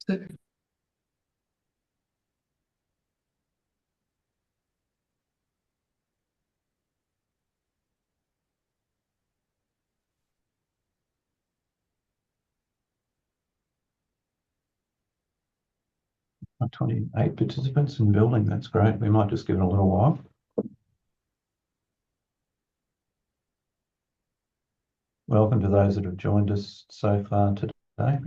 28 participants in building. That's great. We might just give it a little while. Welcome to those that have joined us so far today.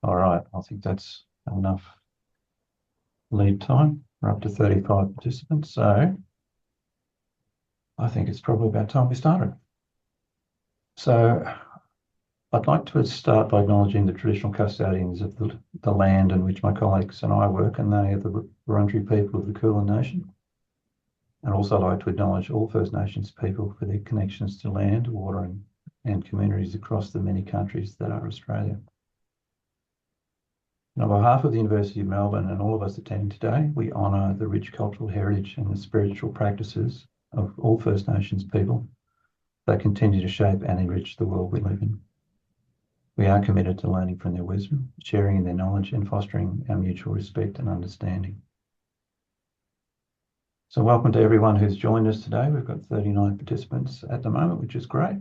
All right, I think that's enough lead time. We're up to 35 participants, so I think it's probably about time we started. So I'd like to start by acknowledging the traditional custodians of the land in which my colleagues and I work, and they are the Wurundjeri people of the Kulin Nation. And also I'd like to acknowledge all First Nations people for their connections to land, water, and communities across the many countries that are Australia. And on behalf of the University of Melbourne and all of us attending today, we honour the rich cultural heritage and the spiritual practices of all First Nations people that continue to shape and enrich the world we live in. We are committed to learning from their wisdom, sharing in their knowledge, and fostering our mutual respect and understanding. So welcome to everyone who's joined us today. We've got 39 participants at the moment, which is great.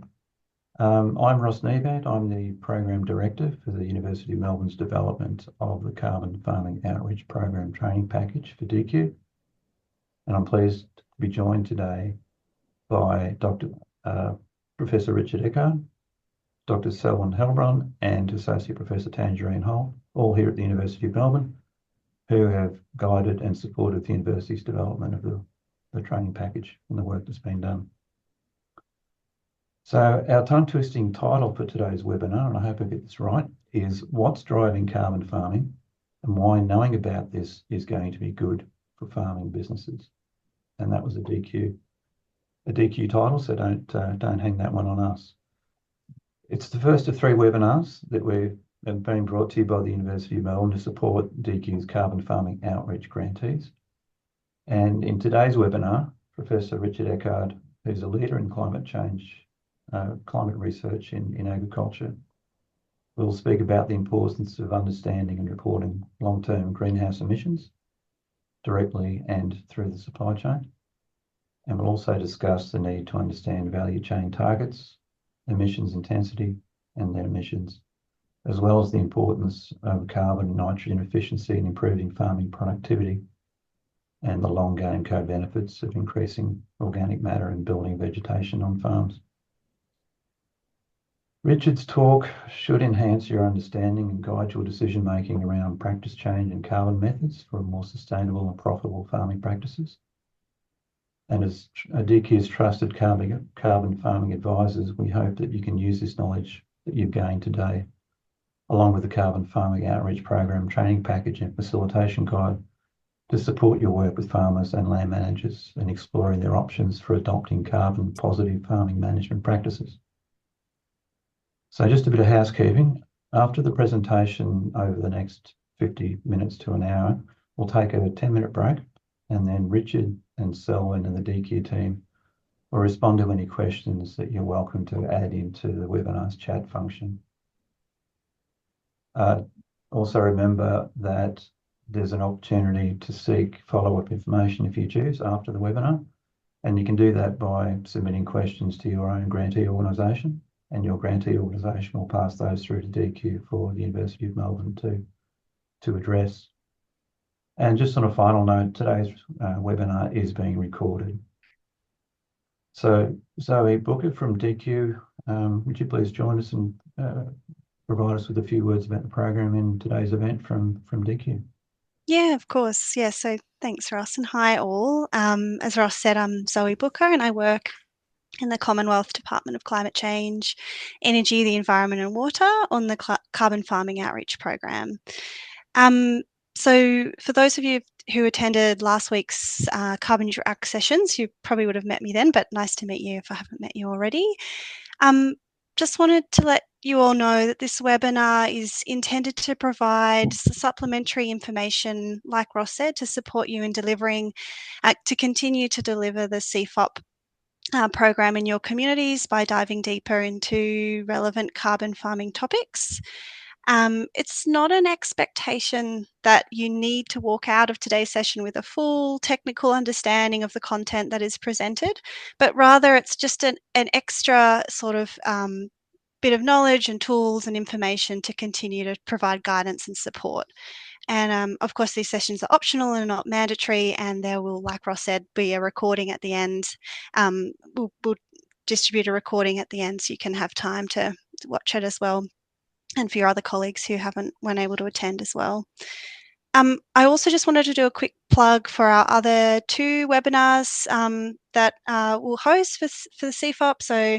I'm Ross Niebandt. I'm the Program Director for the University of Melbourne's development of the Carbon Farming Outreach Program Training Package for DQ. And I'm pleased to be joined today by Professor Richard Eckard, Dr. Selwyn Helbron, and Associate Professor Tangerine Hall, all here at the University of Melbourne, who have guided and supported the university's development of the training package and the work that's been done. So our tongue-twisting title for today's webinar, and I hope I get this right, is What's Driving Carbon Farming and Why Knowing About This is Going to Be Good for Farming Businesses. And that was a DQ title, so don't hang that one on us. It's the first of 3 webinars that have been brought to you by the University of Melbourne to support DQ's carbon farming outreach grantees. And in today's webinar, Professor Richard Eckard, who's a leader in climate change, climate research in agriculture, will speak about the importance of understanding and reporting long-term greenhouse emissions directly and through the supply chain. And we'll also discuss the need to understand value chain targets, emissions intensity and net emissions, as well as the importance of carbon and nitrogen efficiency in improving farming productivity and the long game co-benefits of increasing organic matter and building vegetation on farms. Richard's talk should enhance your understanding and guide your decision-making around practice change and carbon methods for more sustainable and profitable farming practices. And as DQ's trusted carbon farming advisors, we hope that you can use this knowledge that you've gained today, along with the Carbon Farming Outreach Program Training Package and Facilitation Guide, to support your work with farmers and land managers in exploring their options for adopting carbon-positive farming management practices. So just a bit of housekeeping. After the presentation over the next 50 minutes to an hour, we'll take a 10-minute break, and then Richard and Selwyn and the DQ team will respond to any questions that you're welcome to add into the webinar's chat function. Also remember that there's an opportunity to seek follow-up information if you choose after the webinar, and you can do that by submitting questions to your own grantee organisation, and your grantee organisation will pass those through to DQ for the University of Melbourne to address. And just on a final note, today's webinar is being recorded. So Zoe Booker from DQ, would you please join us and provide us with a few words about the program in today's event from DQ? Yeah, of course. Yeah, so thanks, Ross, and hi all. As Ross said, I'm Zoe Booker and I work in the Commonwealth Department of Climate Change, Energy, the Environment and Water on the Carbon Farming Outreach Program. So for those of you who attended last week's Carbon Neutral Act sessions, you probably would have met me then, but nice to meet you if I haven't met you already. Just wanted to let you all know that this webinar is intended to provide supplementary information, like Ross said, to support you in delivering, to continue to deliver the CFOP program in your communities by diving deeper into relevant carbon farming topics. It's not an expectation that you need to walk out of today's session with a full technical understanding of the content that is presented, but rather it's just an extra sort of bit of knowledge and tools and information to continue to provide guidance and support. And of course, these sessions are optional and not mandatory, and there will, like Ross said, be a recording at the end. We'll distribute a recording at the end so you can have time to watch it as well, and for your other colleagues who weren't able to attend as well. I also just wanted to do a quick plug for our other two webinars that we'll host for the CFOP. So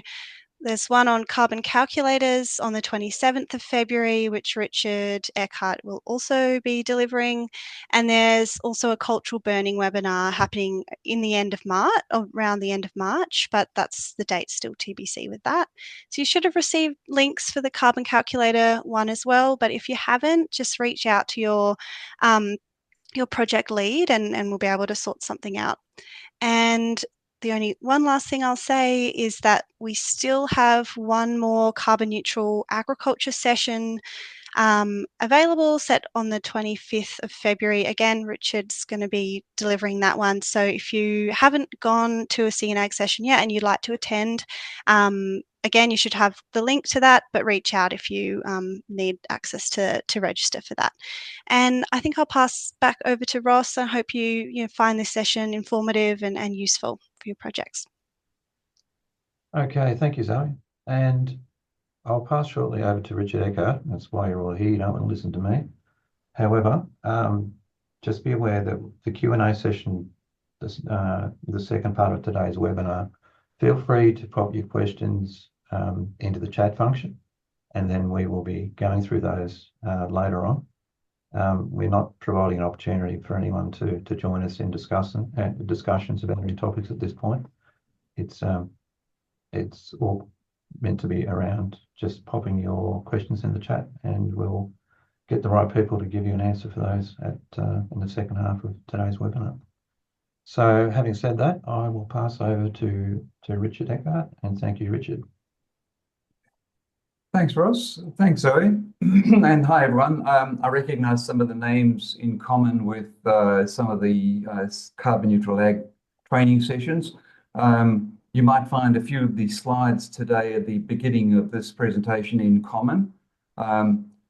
there's one on carbon calculators on the 27th of February, which Richard Eckard will also be delivering. And there's also a cultural burning webinar happening in the end of March, around the end of March, but that's the date still TBC with that. So you should have received links for the carbon calculator one as well. But if you haven't, just reach out to your project lead and we'll be able to sort something out. And the only one last thing I'll say is that we still have one more carbon neutral agriculture session available, set on the 25th of February. Again, Richard's going to be delivering that one. So if you haven't gone to a CNAG session yet and you'd like to attend, again, you should have the link to that, but reach out if you need access to register for that. And I think I'll pass back over to Ross. I hope you find this session informative and useful for your projects. Okay, thank you, Zoe. And I'll pass shortly over to Richard Eckard. That's why you're all here. You don't want to listen to me. However, just be aware that the Q&A session, the second part of today's webinar, feel free to pop your questions into the chat function, and then we will be going through those later on. We're not providing an opportunity for anyone to join us in discussions about any topics at this point. It's all meant to be around just popping your questions in the chat, and we'll get the right people to give you an answer for those in the second half of today's webinar. So having said that, I will pass over to Richard Eckard, and thank you, Richard. Thanks, Ross. Thanks, Zoe. And hi, everyone. I recognize some of the names in common with some of the carbon neutral ag training sessions. You might find a few of these slides today at the beginning of this presentation in common.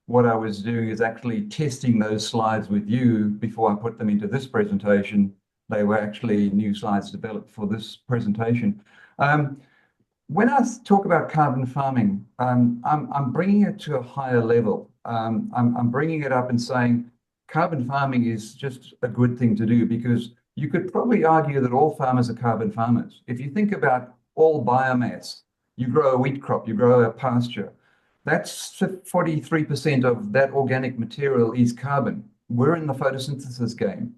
What I was doing is actually testing those slides with you before I put them into this presentation. They were actually new slides developed for this presentation. When I talk about carbon farming, I'm bringing it to a higher level. I'm bringing it up and saying carbon farming is just a good thing to do, because you could probably argue that all farmers are carbon farmers. If you think about all biomass, you grow a wheat crop, you grow a pasture, that's 43% of that organic material is carbon. We're in the photosynthesis game.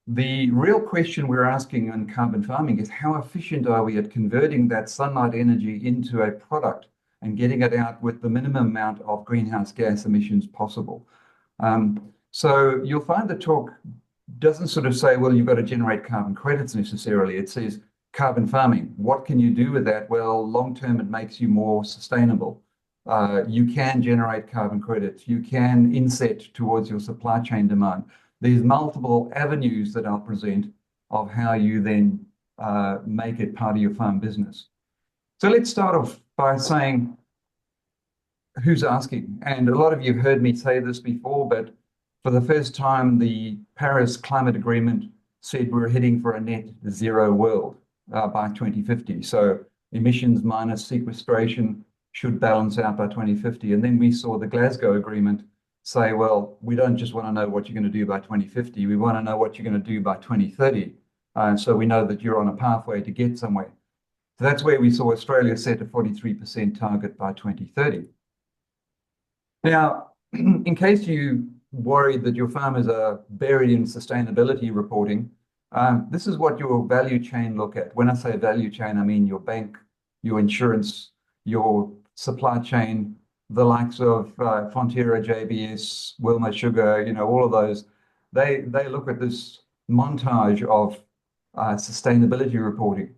The real question we're asking in carbon farming is how efficient are we at converting that sunlight energy into a product and getting it out with the minimum amount of greenhouse gas emissions possible. So you'll find the talk doesn't sort of say, well, you've got to generate carbon credits necessarily. It says carbon farming. What can you do with that? Well, long-term, it makes you more sustainable. You can generate carbon credits. You can inset towards your supply chain demand. There's multiple avenues that I'll present of how you then make it part of your farm business. So let's start off by saying, who's asking? And a lot of you have heard me say this before, but for the first time, the Paris Climate Agreement said we're heading for a net zero world by 2050. So emissions minus sequestration should balance out by 2050. And then we saw the Glasgow Agreement say, well, we don't just want to know what you're going to do by 2050. We want to know what you're going to do by 2030. So we know that you're on a pathway to get somewhere. So that's where we saw Australia set a 43% target by 2030. Now, in case you worried that your farmers are buried in sustainability reporting, this is what your value chain look at. When I say value chain, I mean your bank, your insurance, your supply chain, the likes of Fonterra, JBS, Wilma Sugar, all of those. They look at this montage of sustainability reporting.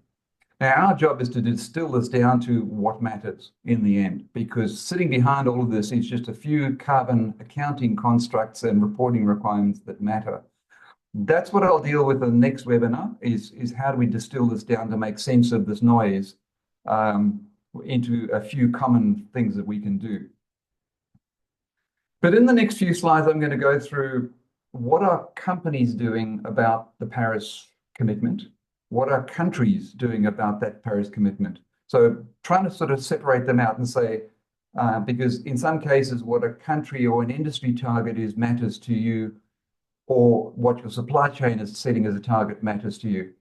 Now, our job is to distill this down to what matters in the end, because sitting behind all of this is just a few carbon accounting constructs and reporting requirements that matter. That's what I'll deal with in the next webinar, is how do we distill this down to make sense of this noise into a few common things that we can do. But in the next few slides, I'm going to go through what are companies doing about the Paris commitment? What are countries doing about that Paris commitment? So trying to sort of separate them out and say, because in some cases, what a country or an industry target is matters to you, or what your supply chain is setting as a target matters to you.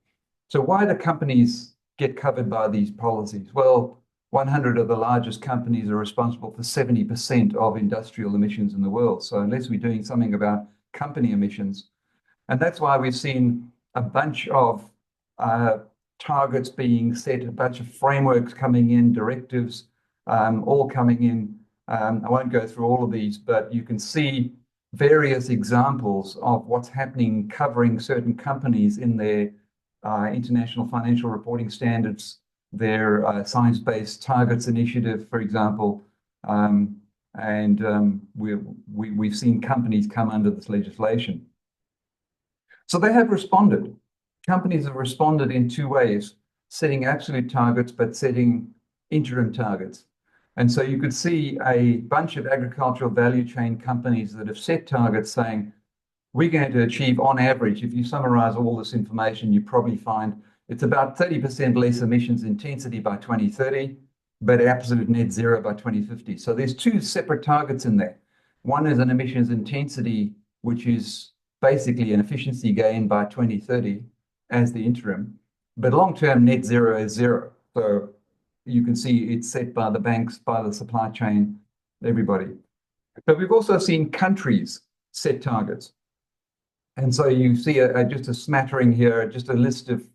So why do companies get covered by these policies? Well, 100 of the largest companies are responsible for 70% of industrial emissions in the world. So unless we're doing something about company emissions, and that's why we've seen a bunch of targets being set, a bunch of frameworks coming in, directives all coming in. I won't go through all of these, but you can see various examples of what's happening covering certain companies in their international financial reporting standards, their science-based targets initiative, for example, we've seen companies come under this legislation. So they have responded. Companies have responded in two ways, setting absolute targets, but setting interim targets. And so you could see a bunch of agricultural value chain companies that have set targets saying, we're going to achieve on average, if you summarize all this information, you probably find it's about 30% less emissions intensity by 2030, but absolute net zero by 2050. So there's two separate targets in there. One is an emissions intensity, which is basically an efficiency gain by 2030 as the interim, but long-term net zero is zero. So you can see it's set by the banks, by the supply chain, everybody. But we've also seen countries set targets. And so you see just a smattering here, just a list of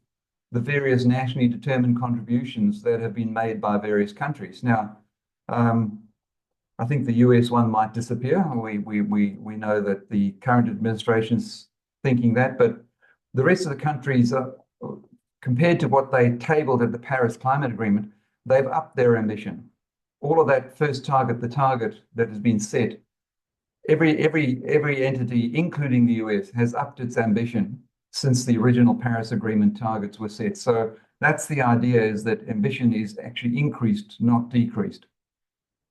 the various nationally determined contributions that have been made by various countries. Now, I think the US one might disappear. We know that the current administration's thinking that, but the rest of the countries, compared to what they tabled at the Paris Climate Agreement, they've upped their ambition. All of that first target, the target that has been set, every entity, including the US, has upped its ambition since the original Paris Agreement targets were set. So that's the idea, is that ambition is actually increased, not decreased.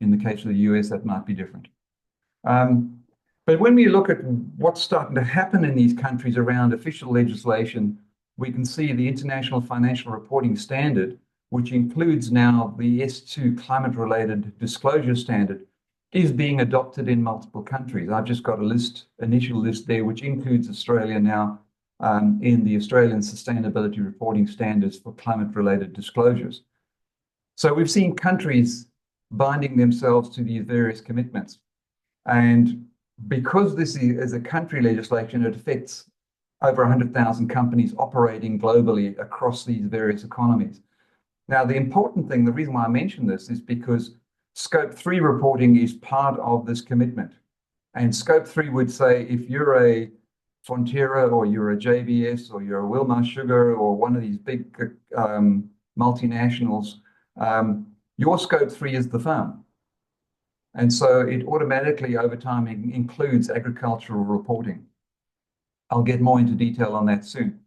In the case of the US, that might be different. But when we look at what's starting to happen in these countries around official legislation, we can see the International Financial Reporting Standard, which includes now the S2 climate-related disclosure standard, is being adopted in multiple countries. I've just got a list, initial list there, which includes Australia now in the Australian Sustainability Reporting Standards for climate-related disclosures. So we've seen countries binding themselves to these various commitments. And because this is a country legislation, it affects over 100,000 companies operating globally across these various economies. Now, the important thing, the reason why I mention this is because Scope 3 reporting is part of this commitment. And Scope 3 would say, if you're a Fonterra or you're a JBS or you're a Wilma Sugar or one of these big multinationals, your Scope 3 is the farm. And so it automatically over time includes agricultural reporting. I'll get more into detail on that soon,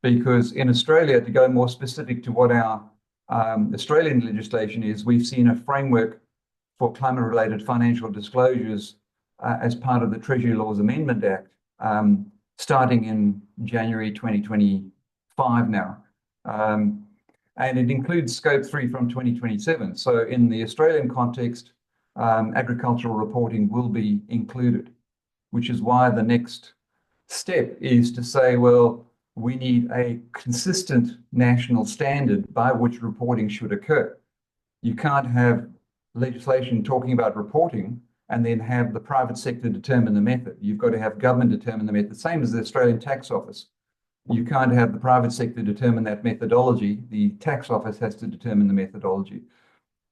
because in Australia, to go more specific to what our Australian legislation is, we've seen a framework for climate-related financial disclosures as part of the Treasury Laws Amendment Act, starting in January 2025 now. And it includes Scope 3 from 2027. So in the Australian context, agricultural reporting will be included. which is why the next step is to say, well, we need a consistent national standard by which reporting should occur. You can't have legislation talking about reporting and then have the private sector determine the method. You've got to have government determine the method, same as the Australian Tax Office. You can't have the private sector determine that methodology. The tax office has to determine the methodology.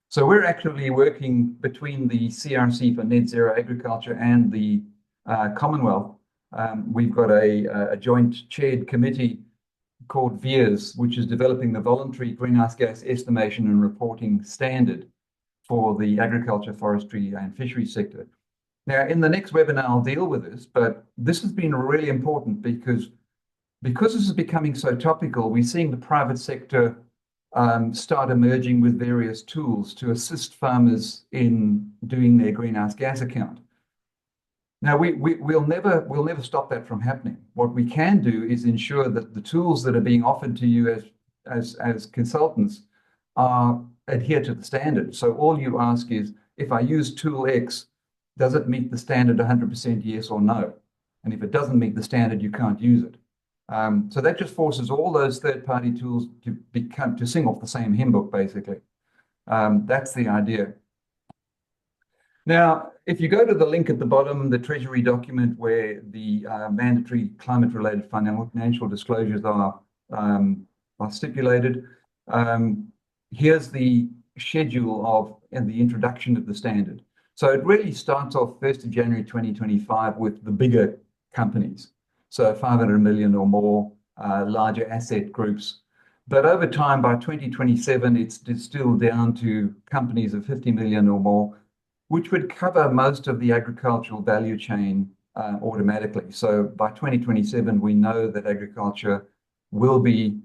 So we're actively working between the CRC for Net Zero Agriculture and the Commonwealth. We've got a joint chaired committee called VEERS, which is developing the voluntary greenhouse gas estimation and reporting standard for the agriculture, forestry, and fisheries sector. Now, in the next webinar, I'll deal with this, but this has been really important because this is becoming so topical. We're seeing the private sector start emerging with various tools to assist farmers in doing their greenhouse gas account. Now, we'll never stop that from happening. What we can do is ensure that the tools that are being offered to you as consultants are adhere to the standard. So all you ask is, if I use tool X, does it meet the standard 100% yes or no? And if it doesn't meet the standard, you can't use it. So that just forces all those third-party tools to sing off the same hymn book, basically. That's the idea. Now, if you go to the link at the bottom, the Treasury document where the mandatory climate-related financial disclosures are stipulated, here's the schedule and the introduction of the standard. So it really starts off 1st of January 2025 with the bigger companies. So 500 million or more, larger asset groups. But over time, by 2027, it's distilled down to companies of 50 million or more, which would cover most of the agricultural value chain automatically. So by 2027, we know that agriculture will be,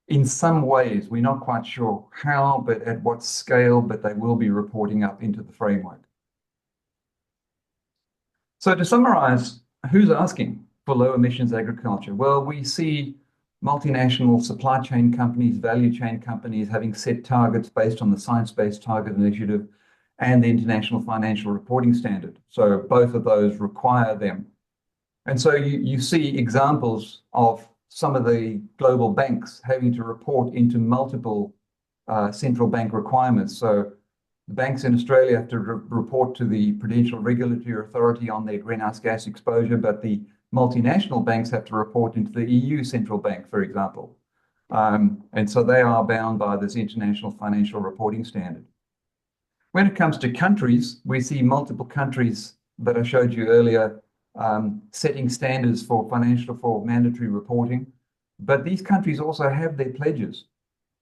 in some ways, we're not quite sure how, but at what scale, but they will be reporting up into the framework. So to summarize, who's asking for low emissions agriculture? Well, we see multinational supply chain companies, value chain companies having set targets based on the Science-Based Target Initiative and the International Financial Reporting Standard. So both of those require them. And so you see examples of some of the global banks having to report into multiple central bank requirements. So the banks in Australia have to report to the Prudential Regulatory Authority on their greenhouse gas exposure, but the multinational banks have to report into the EU Central Bank, for example. And so they are bound by this International Financial Reporting Standard. When it comes to countries, we see multiple countries that I showed you earlier setting standards for mandatory reporting. But these countries also have their pledges.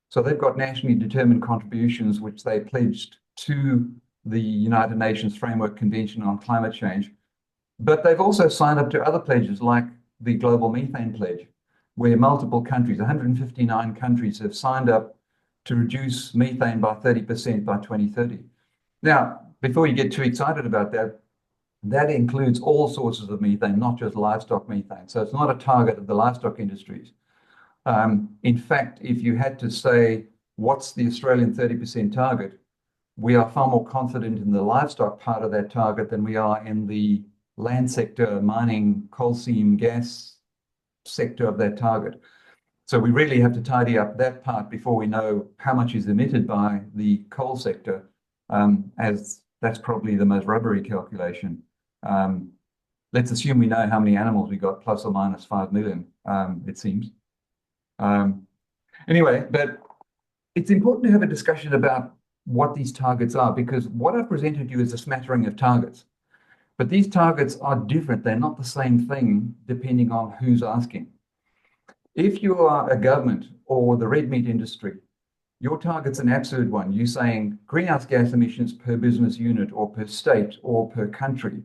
So they've got nationally determined contributions, which they pledged to the United Nations Framework Convention on Climate Change. But they've also signed up to other pledges like the Global Methane Pledge, where multiple countries, 159 countries, have signed up to reduce methane by 30% by 2030. Now, before you get too excited about that, that includes all sources of methane, not just livestock methane. So it's not a target of the livestock industries. In fact, if you had to say, what's the Australian 30% target, we are far more confident in the livestock part of that target than we are in the land sector, mining, coal seam, gas sector of that target. So we really have to tidy up that part before we know how much is emitted by the coal sector, as that's probably the most rubbery calculation. Let's assume we know how many animals we got, plus or minus 5 million, it seems. Anyway, but it's important to have a discussion about what these targets are, because what I've presented you is a smattering of targets. But these targets are different. They're not the same thing depending on who's asking. If you are a government or the red meat industry, your target's an absolute one. You're saying greenhouse gas emissions per business unit or per state or per country.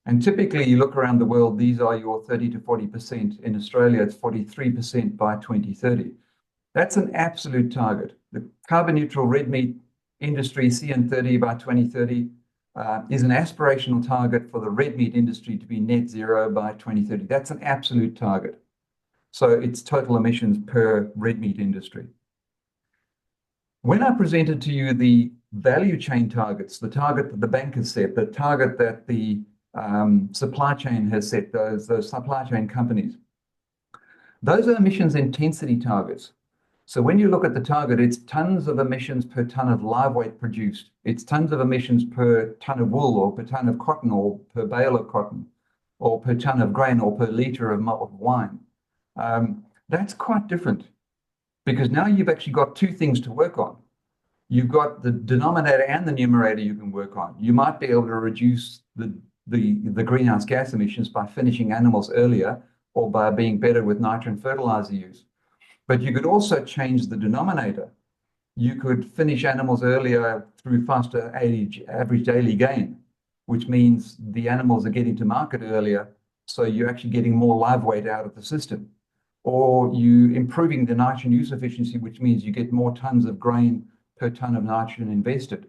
And typically you look around the world, these are your 30 to 40%. In Australia, it's 43% by 2030. That's an absolute target. The carbon neutral red meat industry, CN30 by 2030, is an aspirational target for the red meat industry to be net zero by 2030. That's an absolute target. So it's total emissions per red meat industry. When I presented to you the value chain targets, the target that the bankers set, the target that the supply chain has set, those supply chain companies. Those are emissions intensity targets. So when you look at the target, it's tons of emissions per ton of live weight produced. It's tons of emissions per ton of wool or per ton of cotton or per bale of cotton or per ton of grain or per litre of wine. That's quite different because now you've actually got two things to work on. You've got the denominator and the numerator you can work on. You might be able to reduce the greenhouse gas emissions by finishing animals earlier or by being better with nitrogen fertilizer use. But you could also change the denominator. You could finish animals earlier through faster average daily gain, which means the animals are getting to market earlier, so you're actually getting more live weight out of the system. Or you improving the nitrogen use efficiency, which means you get more tons of grain per ton of nitrogen invested.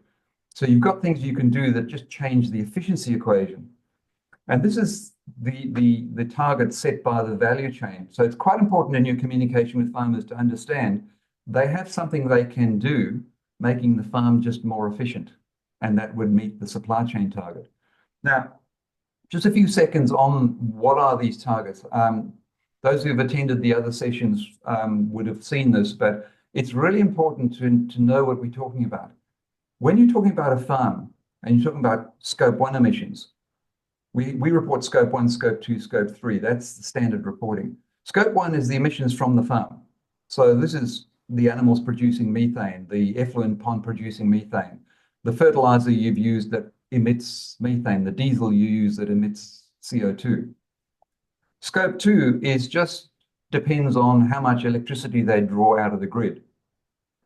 So you've got things you can do that just change the efficiency equation. And this is the target set by the value chain. So it's quite important in your communication with farmers to understand they have something they can do, making the farm just more efficient. And that would meet the supply chain target. Now, just a few seconds on what are these targets. Those who have attended the other sessions would have seen this, but it's really important to know what we're talking about. When you're talking about a farm and you're talking about scope 1 emissions, we report scope 1, scope 2, scope 3. That's the standard reporting. Scope 1 is the emissions from the farm. So this is the animals producing methane, the effluent pond producing methane, the fertilizer you've used that emits methane, the diesel you use that emits CO2. Scope 2 is just depends on how much electricity they draw out of the grid.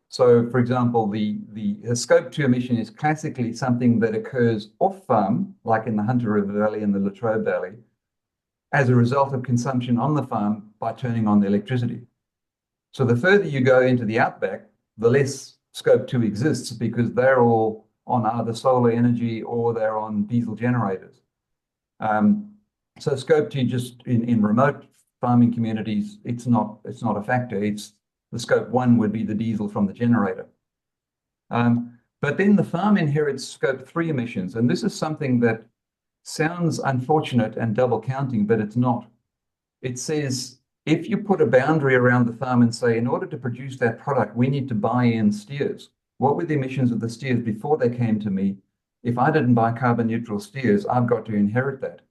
So, for example, the scope 2 emission is classically something that occurs off farm, like in the Hunter River Valley and the Latrobe Valley, as a result of consumption on the farm by turning on the electricity. So the further you go into the outback, the less scope 2 exists because they're all on either solar energy or they're on diesel generators. So scope 2 just in remote farming communities, it's not a factor. It's the scope 1 would be the diesel from the generator. But then the farm inherits scope 3 emissions. And this is something that sounds unfortunate and double counting, but it's not. It says, if you put a boundary around the farm and say, in order to produce that product, we need to buy in steers. What were the emissions of the steers before they came to me? If I didn't buy carbon neutral steers, I've got to inherit that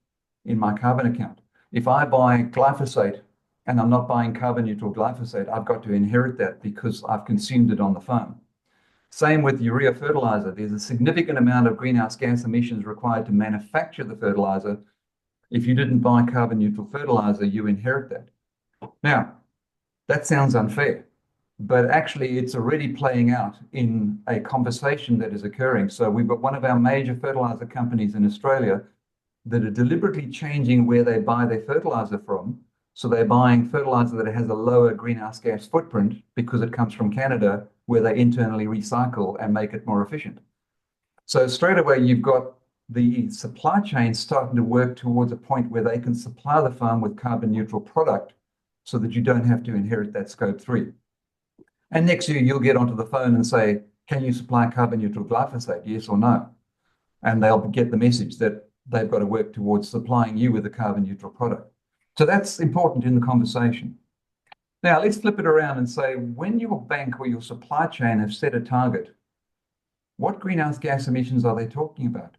in my carbon account. If I buy glyphosate, and I'm not buying carbon neutral glyphosate, I've got to inherit that because I've consumed it on the farm. Same with urea fertilizer. There's a significant amount of greenhouse gas emissions required to manufacture the fertilizer. If you didn't buy carbon neutral fertilizer, you inherit that. Now, that sounds unfair, but actually it's already playing out in a conversation that is occurring. So we've got one of our major fertilizer companies in Australia that are deliberately changing where they buy their fertilizer from. So they're buying fertilizer that has a lower greenhouse gas footprint because it comes from Canada, where they internally recycle and make it more efficient. So straight away, you've got the supply chain starting to work towards a point where they can supply the farm with carbon neutral product so that you don't have to inherit that scope 3. And next year, you'll get onto the phone and say, can you supply carbon neutral glyphosate, yes or no? And they'll get the message that they've got to work towards supplying you with a carbon neutral product. So that's important in the conversation. Now, let's flip it around and say, when your bank or your supply chain have set a target, what greenhouse gas emissions are they talking about?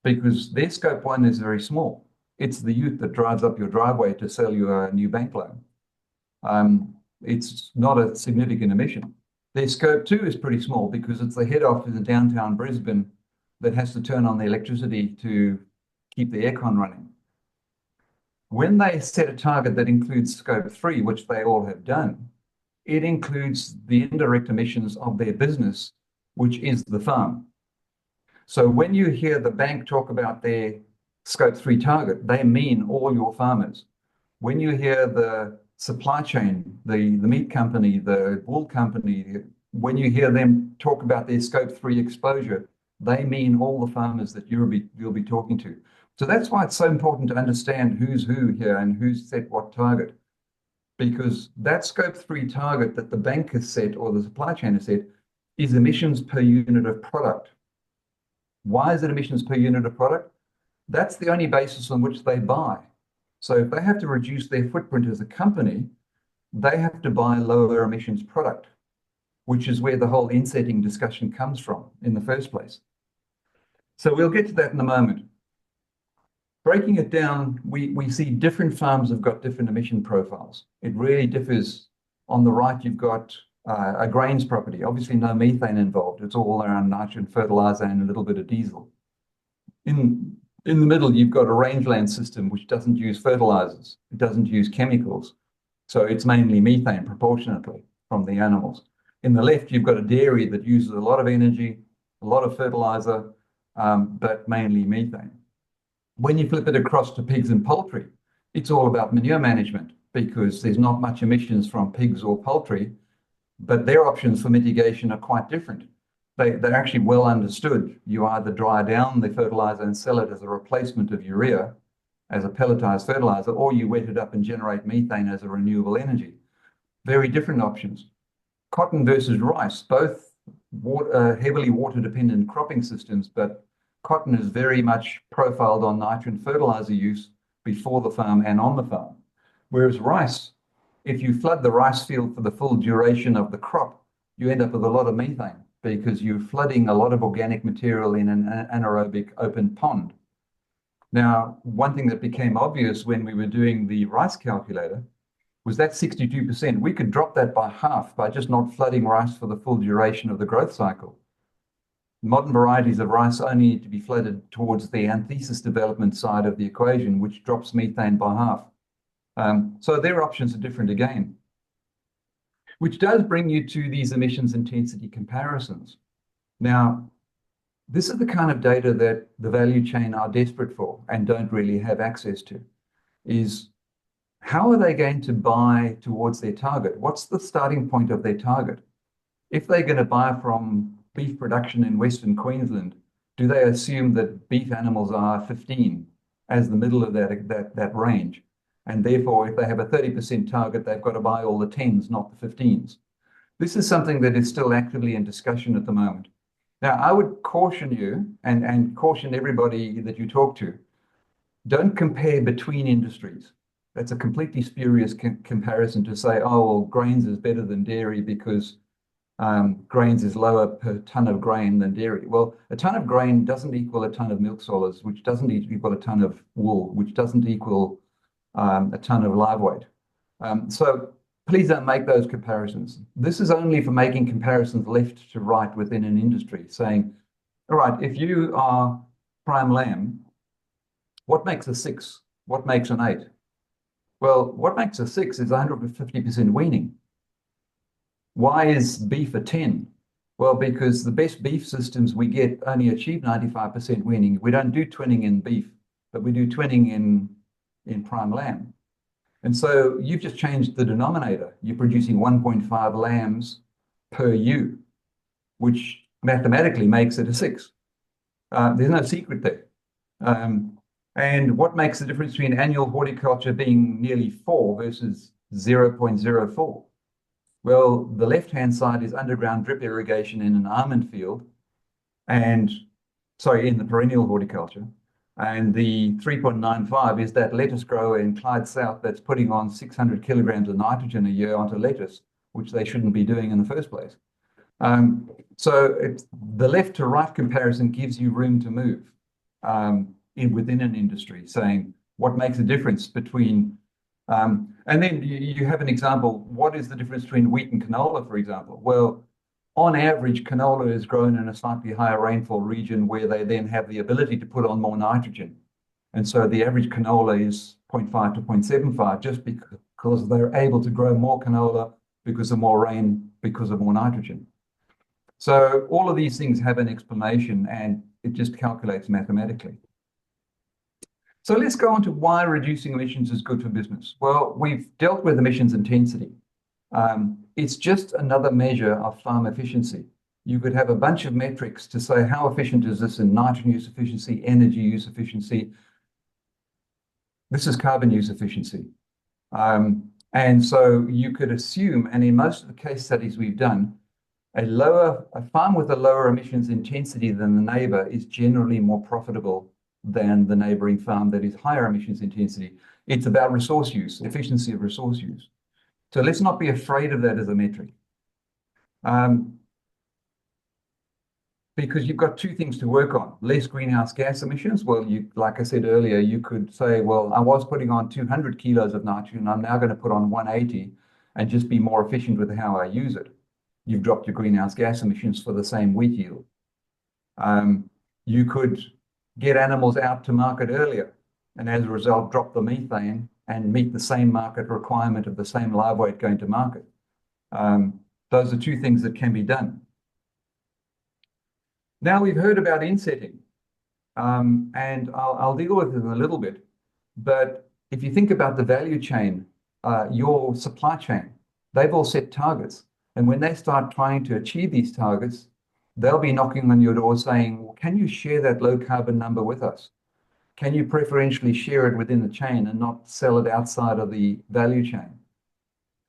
Because their scope 1 is very small. It's the ute that drives up your driveway to sell you a new bank loan. It's not a significant emission. Their scope 2 is pretty small because it's the head office in downtown Brisbane that has to turn on the electricity to keep the aircon running. When they set a target that includes scope 3, which they all have done, it includes the indirect emissions of their business, which is the farm. So when you hear the bank talk about their scope 3 target, they mean all your farmers. When you hear the supply chain, the meat company, the wool company, when you hear them talk about their scope 3 exposure, they mean all the farmers that you'll be talking to. So that's why it's so important to understand who's who here and who's set what target. Because that scope 3 target that the bank has set or the supply chain has set is emissions per unit of product. Why is it emissions per unit of product? That's the only basis on which they buy. So if they have to reduce their footprint as a company, they have to buy a lower emissions product, which is where the whole insetting discussion comes from in the first place. So we'll get to that in a moment. Breaking it down, we see different farms have got different emission profiles. It really differs. On the right, you've got a grains property, obviously no methane involved. It's all around nitrogen fertilizer and a little bit of diesel. In the middle, you've got a rangeland system which doesn't use fertilizers. It doesn't use chemicals. So it's mainly methane proportionately from the animals. In the left, you've got a dairy that uses a lot of energy, a lot of fertilizer, but mainly methane. When you flip it across to pigs and poultry, it's all about manure management because there's not much emissions from pigs or poultry, but their options for mitigation are quite different. They're actually well understood. You either dry down the fertilizer and sell it as a replacement of urea, as a pelletized fertilizer, or you wet it up and generate methane as a renewable energy. Very different options. Cotton versus rice, both heavily water-dependent cropping systems, but cotton is very much profiled on nitrogen fertilizer use before the farm and on the farm. Whereas rice, if you flood the rice field for the full duration of the crop, you end up with a lot of methane because you're flooding a lot of organic material in an anaerobic open pond. Now, one thing that became obvious when we were doing the rice calculator was that 62%, we could drop that by half by just not flooding rice for the full duration of the growth cycle. Modern varieties of rice only need to be flooded towards the anthesis development side of the equation, which drops methane by half. So their options are different again, which does bring you to these emissions intensity comparisons. Now, this is the kind of data that the value chain are desperate for and don't really have access to, is how are they going to buy towards their target? What's the starting point of their target? If they're going to buy from beef production in Western Queensland, do they assume that beef animals are 15 as the middle of that range? And therefore, if they have a 30% target, they've got to buy all the 10s, not the 15s. This is something that is still actively in discussion at the moment. Now, I would caution you and caution everybody that you talk to, don't compare between industries. That's a completely spurious comparison to say, oh, well, grains is better than dairy because grains is lower per ton of grain than dairy. Well, a ton of grain doesn't equal a ton of milk solids, which doesn't equal a ton of wool, which doesn't equal a ton of live weight. So please don't make those comparisons. This is only for making comparisons left to right within an industry, saying, all right, if you are prime lamb, what makes a 6? What makes an 8? Well, what makes a 6 is 150% weaning. Why is beef a 10? Well, because the best beef systems we get only achieve 95% weaning. We don't do twinning in beef, but we do twinning in prime lamb. And so you've just changed the denominator. You're producing 1.5 lambs per ewe, which mathematically makes it a 6. There's no secret there. And what makes the difference between annual horticulture being nearly 4 versus 0.04? Well, the left-hand side is underground drip irrigation in an almond field, in the perennial horticulture. And the 3.95 is that lettuce grower in Clyde South that's putting on 600 kilograms of nitrogen a year onto lettuce, which they shouldn't be doing in the first place. So the left to right comparison gives you room to move within an industry, saying what makes a difference between, and then you have an example, what is the difference between wheat and canola, for example? Well, on average, canola is grown in a slightly higher rainfall region where they then have the ability to put on more nitrogen. And so the average canola is 0.5 to 0.75 just because they're able to grow more canola because of more rain, because of more nitrogen. So all of these things have an explanation and it just calculates mathematically. So let's go on to why reducing emissions is good for business. Well, we've dealt with emissions intensity. It's just another measure of farm efficiency. You could have a bunch of metrics to say how efficient is this in nitrogen use efficiency, energy use efficiency. This is carbon use efficiency. And so you could assume, and in most of the case studies we've done, a farm with a lower emissions intensity than the neighbor is generally more profitable than the neighboring farm that is higher emissions intensity. It's about resource use, efficiency of resource use. So let's not be afraid of that as a metric. Because you've got two things to work on. Less greenhouse gas emissions. Well, like I said earlier, you could say, well, I was putting on 200 kilos of nitrogen. I'm now going to put on 180 and just be more efficient with how I use it. You've dropped your greenhouse gas emissions for the same wheat yield. You could get animals out to market earlier and as a result drop the methane and meet the same market requirement of the same live weight going to market. Those are two things that can be done. Now we've heard about insetting, and I'll deal with it in a little bit, but if you think about the value chain, your supply chain, they've all set targets. And when they start trying to achieve these targets, they'll be knocking on your door saying, well, can you share that low carbon number with us? Can you preferentially share it within the chain and not sell it outside of the value chain?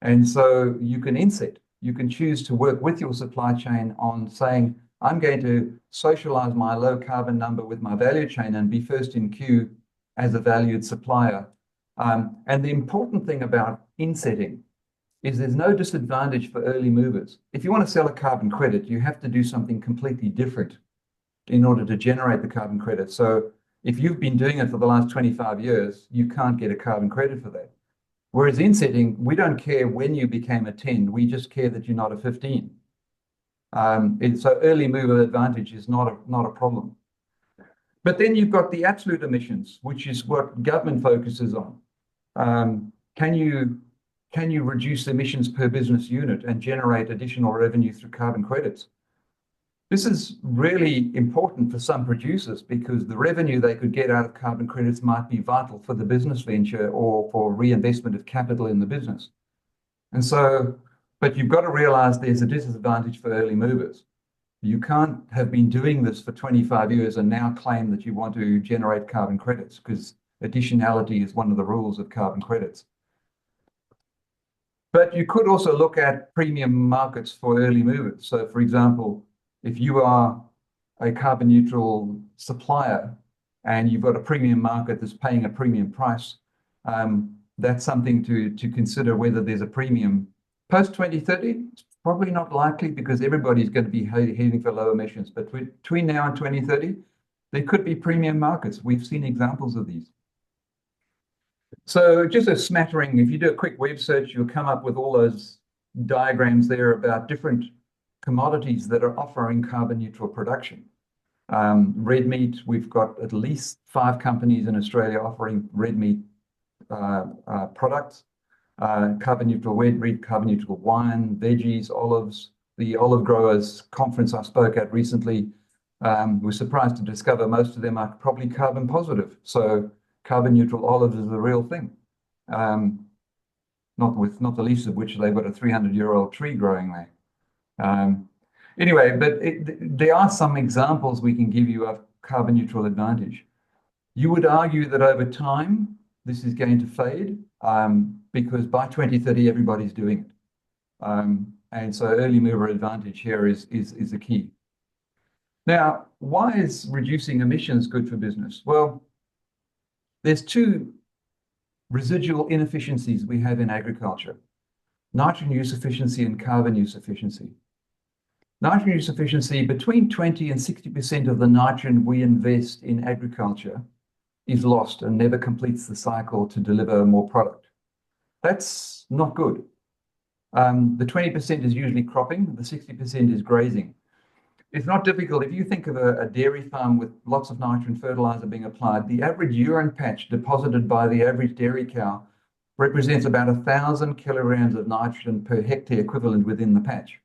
And so you can inset, you can choose to work with your supply chain on saying, I'm going to socialize my low carbon number with my value chain and be first in queue as a valued supplier. And the important thing about insetting is there's no disadvantage for early movers. If you want to sell a carbon credit, you have to do something completely different in order to generate the carbon credit. So if you've been doing it for the last 25 years, you can't get a carbon credit for that. Whereas insetting, we don't care when you became a 10, we just care that you're not a 15. So early mover advantage is not a problem. But then you've got the absolute emissions, which is what government focuses on. Can you reduce emissions per business unit and generate additional revenue through carbon credits? This is really important for some producers because the revenue they could get out of carbon credits might be vital for the business venture or for reinvestment of capital in the business. And so, but you've got to realize there's a disadvantage for early movers. You can't have been doing this for 25 years and now claim that you want to generate carbon credits because additionality is one of the rules of carbon credits. But you could also look at premium markets for early movers. So for example, if you are a carbon neutral supplier and you've got a premium market that's paying a premium price, that's something to consider whether there's a premium. Post 2030, it's probably not likely because everybody's going to be heading for low emissions. But between now and 2030, there could be premium markets. We've seen examples of these. So just a smattering, if you do a quick web search, you'll come up with all those diagrams there about different commodities that are offering carbon neutral production. Red meat, we've got at least 5 companies in Australia offering red meat products. Carbon neutral red meat, carbon neutral wine, veggies, olives. The olive growers conference I spoke at recently, we're surprised to discover most of them are probably carbon positive. So carbon neutral olives is a real thing. Not the least of which they've got a 300-year-old tree growing there. Anyway, but there are some examples we can give you of carbon neutral advantage. You would argue that over time, this is going to fade because by 2030, everybody's doing it. And so early mover advantage here is the key. Now, why is reducing emissions good for business? Well, there's 2 residual inefficiencies we have in agriculture: nitrogen use efficiency and carbon use efficiency. Nitrogen use efficiency, between 20 and 60% of the nitrogen we invest in agriculture is lost and never completes the cycle to deliver more product. That's not good. The 20% is usually cropping, the 60% is grazing. It's not difficult. If you think of a dairy farm with lots of nitrogen fertilizer being applied, the average urine patch deposited by the average dairy cow represents about 1,000 kilograms of nitrogen per hectare equivalent within the patch.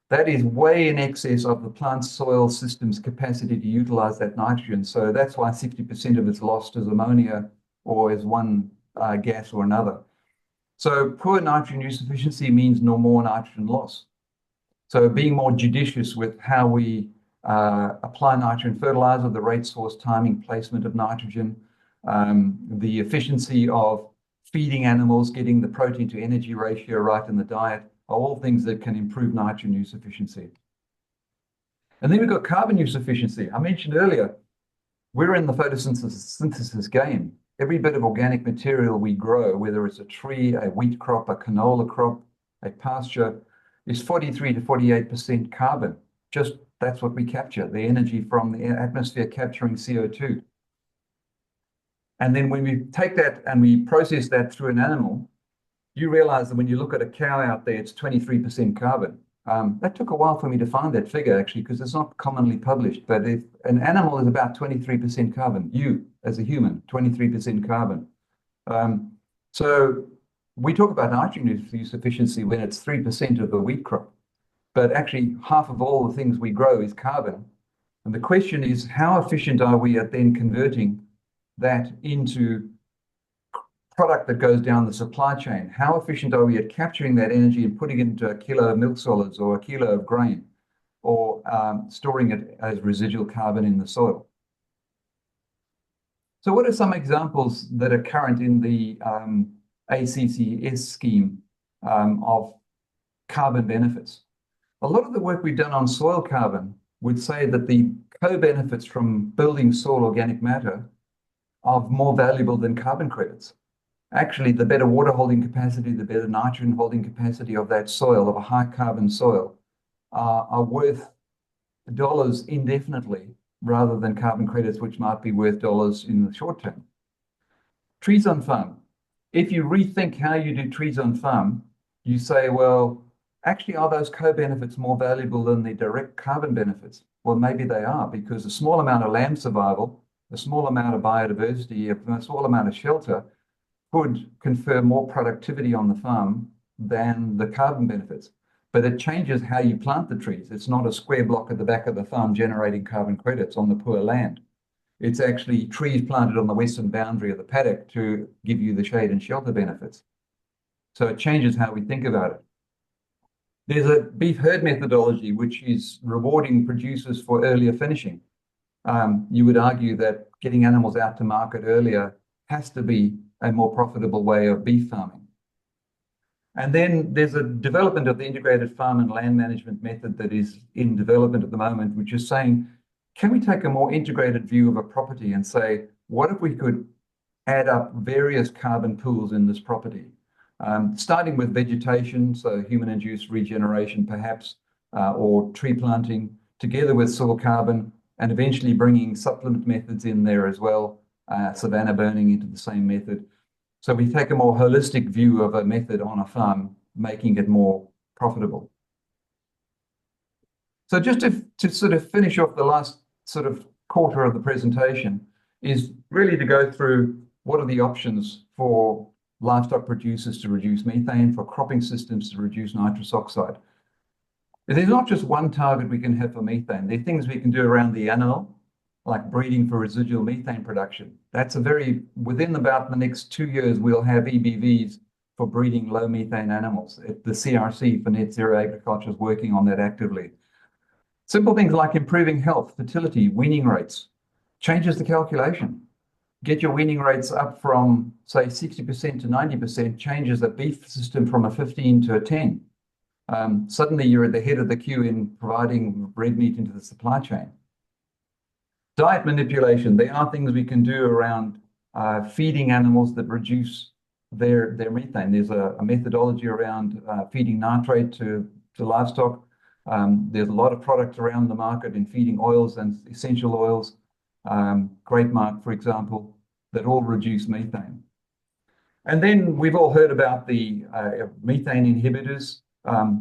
That is way in excess of the plant soil system's capacity to utilize that nitrogen. So that's why 60% of it's lost as ammonia or as one gas or another. So poor nitrogen use efficiency means no more nitrogen loss. So being more judicious with how we apply nitrogen fertilizer, the rate, source, timing, placement of nitrogen, the efficiency of feeding animals, getting the protein to energy ratio right in the diet, are all things that can improve nitrogen use efficiency. And then we've got carbon use efficiency. I mentioned earlier, we're in the photosynthesis game. Every bit of organic material we grow, whether it's a tree, a wheat crop, a canola crop, a pasture, is 43 to 48% carbon. Just that's what we capture, the energy from the atmosphere capturing CO2. And then when we take that and we process that through an animal, you realize that when you look at a cow out there, it's 23% carbon. That took a while for me to find that figure, actually, because it's not commonly published. But if an animal is about 23% carbon, you as a human, 23% carbon. So we talk about nitrogen use efficiency when it's 3% of the wheat crop. But actually, half of all the things we grow is carbon. And the question is, how efficient are we at then converting that into product that goes down the supply chain? How efficient are we at capturing that energy and putting it into a kilo of milk solids or a kilo of grain, or storing it as residual carbon in the soil? So what are some examples that are current in the ACCS scheme of carbon benefits? A lot of the work we've done on soil carbon would say that the co-benefits from building soil organic matter are more valuable than carbon credits. Actually, the better water holding capacity, the better nitrogen holding capacity of that soil, of a high carbon soil, are worth dollars indefinitely rather than carbon credits, which might be worth dollars in the short term. Trees on farm. If you rethink how you do trees on farm, you say, well, actually, are those co-benefits more valuable than the direct carbon benefits? Well, maybe they are, because a small amount of land survival, a small amount of biodiversity, a small amount of shelter could confer more productivity on the farm than the carbon benefits. But it changes how you plant the trees. It's not a square block at the back of the farm generating carbon credits on the poor land. It's actually trees planted on the western boundary of the paddock to give you the shade and shelter benefits. So it changes how we think about it. There's a beef herd methodology, which is rewarding producers for earlier finishing. You would argue that getting animals out to market earlier has to be a more profitable way of beef farming. And then there's a development of the integrated farm and land management method that is in development at the moment, which is saying, can we take a more integrated view of a property and say, what if we could add up various carbon pools in this property? Starting with vegetation, so human-induced regeneration perhaps, or tree planting, together with soil carbon, and eventually bringing supplement methods in there as well, savanna burning into the same method. So we take a more holistic view of a method on a farm, making it more profitable. So just to sort of finish off the last sort of quarter of the presentation is really to go through what are the options for livestock producers to reduce methane, for cropping systems to reduce nitrous oxide. There's not just one target we can have for methane. There are things we can do around the animal, like breeding for residual methane production. That's within about the next 2 years, we'll have EBVs for breeding low methane animals. The CRC for Net Zero Agriculture is working on that actively. Simple things like improving health, fertility, weaning rates, changes the calculation. Get your weaning rates up from, say, 60% to 90%, changes the beef system from a 15 to a 10. Suddenly you're at the head of the queue in providing red meat into the supply chain. Diet manipulation. There are things we can do around feeding animals that reduce their methane. There's a methodology around feeding nitrate to livestock. There's a lot of products around the market in feeding oils and essential oils, grape mark, for example, that all reduce methane. And then we've all heard about the methane inhibitors.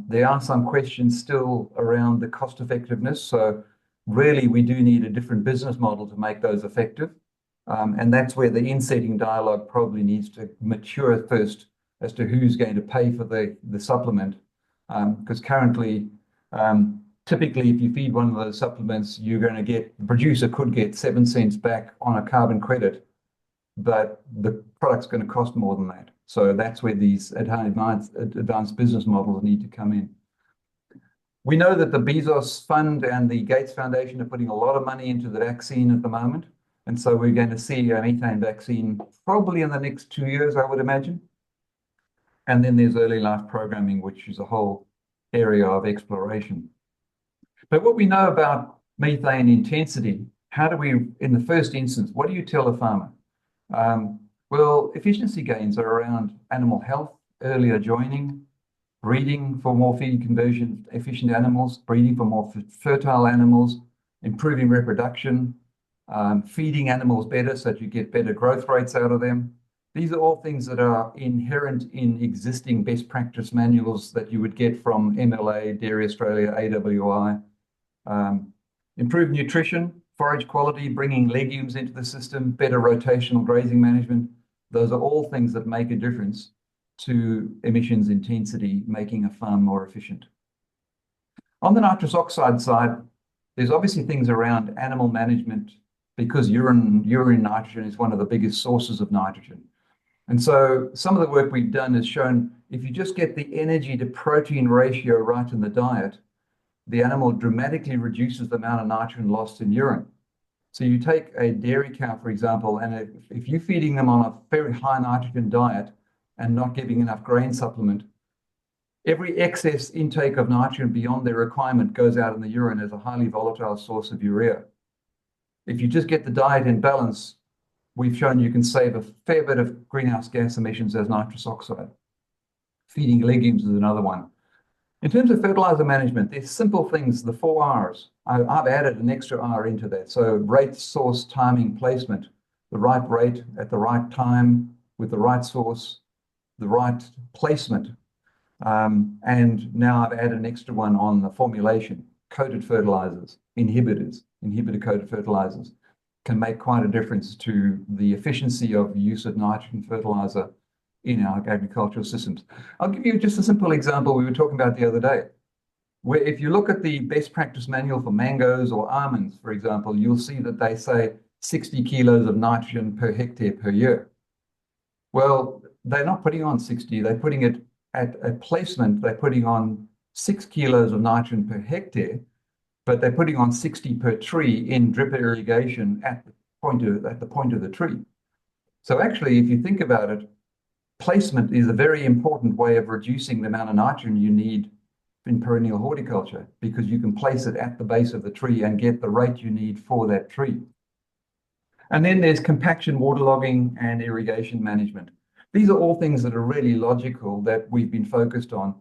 There are some questions still around the cost effectiveness. So really, we do need a different business model to make those effective. And that's where the insetting dialogue probably needs to mature first as to who's going to pay for the supplement. Because currently, typically, if you feed one of those supplements, the producer could get 7 cents back on a carbon credit, but the product's going to cost more than that. So that's where these advanced business models need to come in. We know that the Bezos Fund and the Gates Foundation are putting a lot of money into the vaccine at the moment. And so we're going to see a methane vaccine probably in the next 2 years, I would imagine. And then there's early life programming, which is a whole area of exploration. But what we know about methane intensity how do we, in the first instance, what do you tell a farmer? Well, efficiency gains are around animal health, earlier joining, breeding for more feed conversion efficient animals, breeding for more fertile animals, improving reproduction, feeding animals better so that you get better growth rates out of them. These are all things that are inherent in existing best practice manuals that you would get from MLA, Dairy Australia, AWI. Improved nutrition, forage quality, bringing legumes into the system, better rotational grazing management. Those are all things that make a difference to emissions intensity, making a farm more efficient. On the nitrous oxide side, there's obviously things around animal management because urine nitrogen is one of the biggest sources of nitrogen. And so some of the work we've done has shown if you just get the energy to protein ratio right in the diet, the animal dramatically reduces the amount of nitrogen lost in urine. So you take a dairy cow, for example, and if you're feeding them on a very high nitrogen diet and not giving enough grain supplement, every excess intake of nitrogen beyond their requirement goes out in the urine as a highly volatile source of urea. If you just get the diet in balance, we've shown you can save a fair bit of greenhouse gas emissions as nitrous oxide. Feeding legumes is another one. In terms of fertilizer management, there's simple things, the 4 R's. I've added an extra R into that. So rate, source, timing, placement, the right rate at the right time with the right source, the right placement. And now I've added an extra one on the formulation, coated fertilizers, inhibitor-coated fertilizers can make quite a difference to the efficiency of use of nitrogen fertilizer in our agricultural systems. I'll give you just a simple example we were talking about the other day, where if you look at the best practice manual for mangoes or almonds, for example, you'll see that they say 60 kilos of nitrogen per hectare per year. Well, they're not putting on 60, they're putting it at a placement, they're putting on 6 kilos of nitrogen per hectare, but they're putting on 60 per tree in drip irrigation at the point of the tree. So actually, if you think about it, placement is a very important way of reducing the amount of nitrogen you need in perennial horticulture because you can place it at the base of the tree and get the rate you need for that tree. And then there's compaction, waterlogging, and irrigation management. These are all things that are really logical that we've been focused on.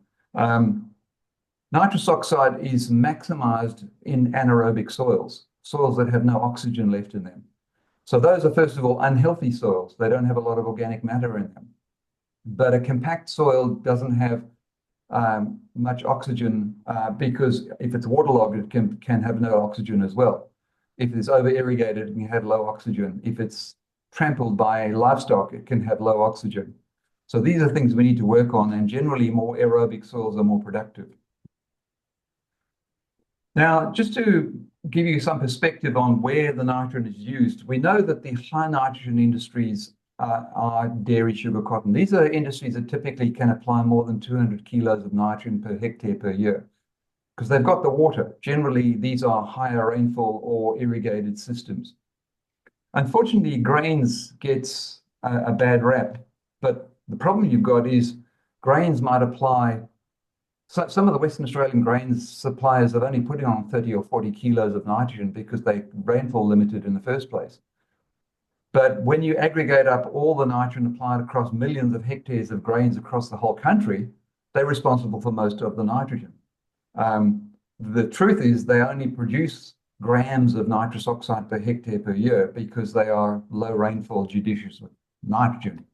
Nitrous oxide is maximized in anaerobic soils, soils that have no oxygen left in them. So those are, first of all, unhealthy soils. They don't have a lot of organic matter in them. But a compact soil doesn't have much oxygen because if it's waterlogged, it can have no oxygen as well. If it's over-irrigated, it can have low oxygen. If it's trampled by livestock, it can have low oxygen. So these are things we need to work on, and generally more aerobic soils are more productive. Now, just to give you some perspective on where the nitrogen is used, we know that the high nitrogen industries are dairy, sugar, cotton. These are industries that typically can apply more than 200 kilos of nitrogen per hectare per year because they've got the water. Generally, these are higher rainfall or irrigated systems. Unfortunately, grains gets a bad rap, but the problem you've got is grains might apply. So some of the Western Australian grains suppliers have only put on 30 or 40 kilos of nitrogen because they're rainfall limited in the first place. But when you aggregate up all the nitrogen applied across millions of hectares of grains across the whole country, they're responsible for most of the nitrogen. The truth is they only produce grams of nitrous oxide per hectare per year because they are low rainfall judicious with nitrogen.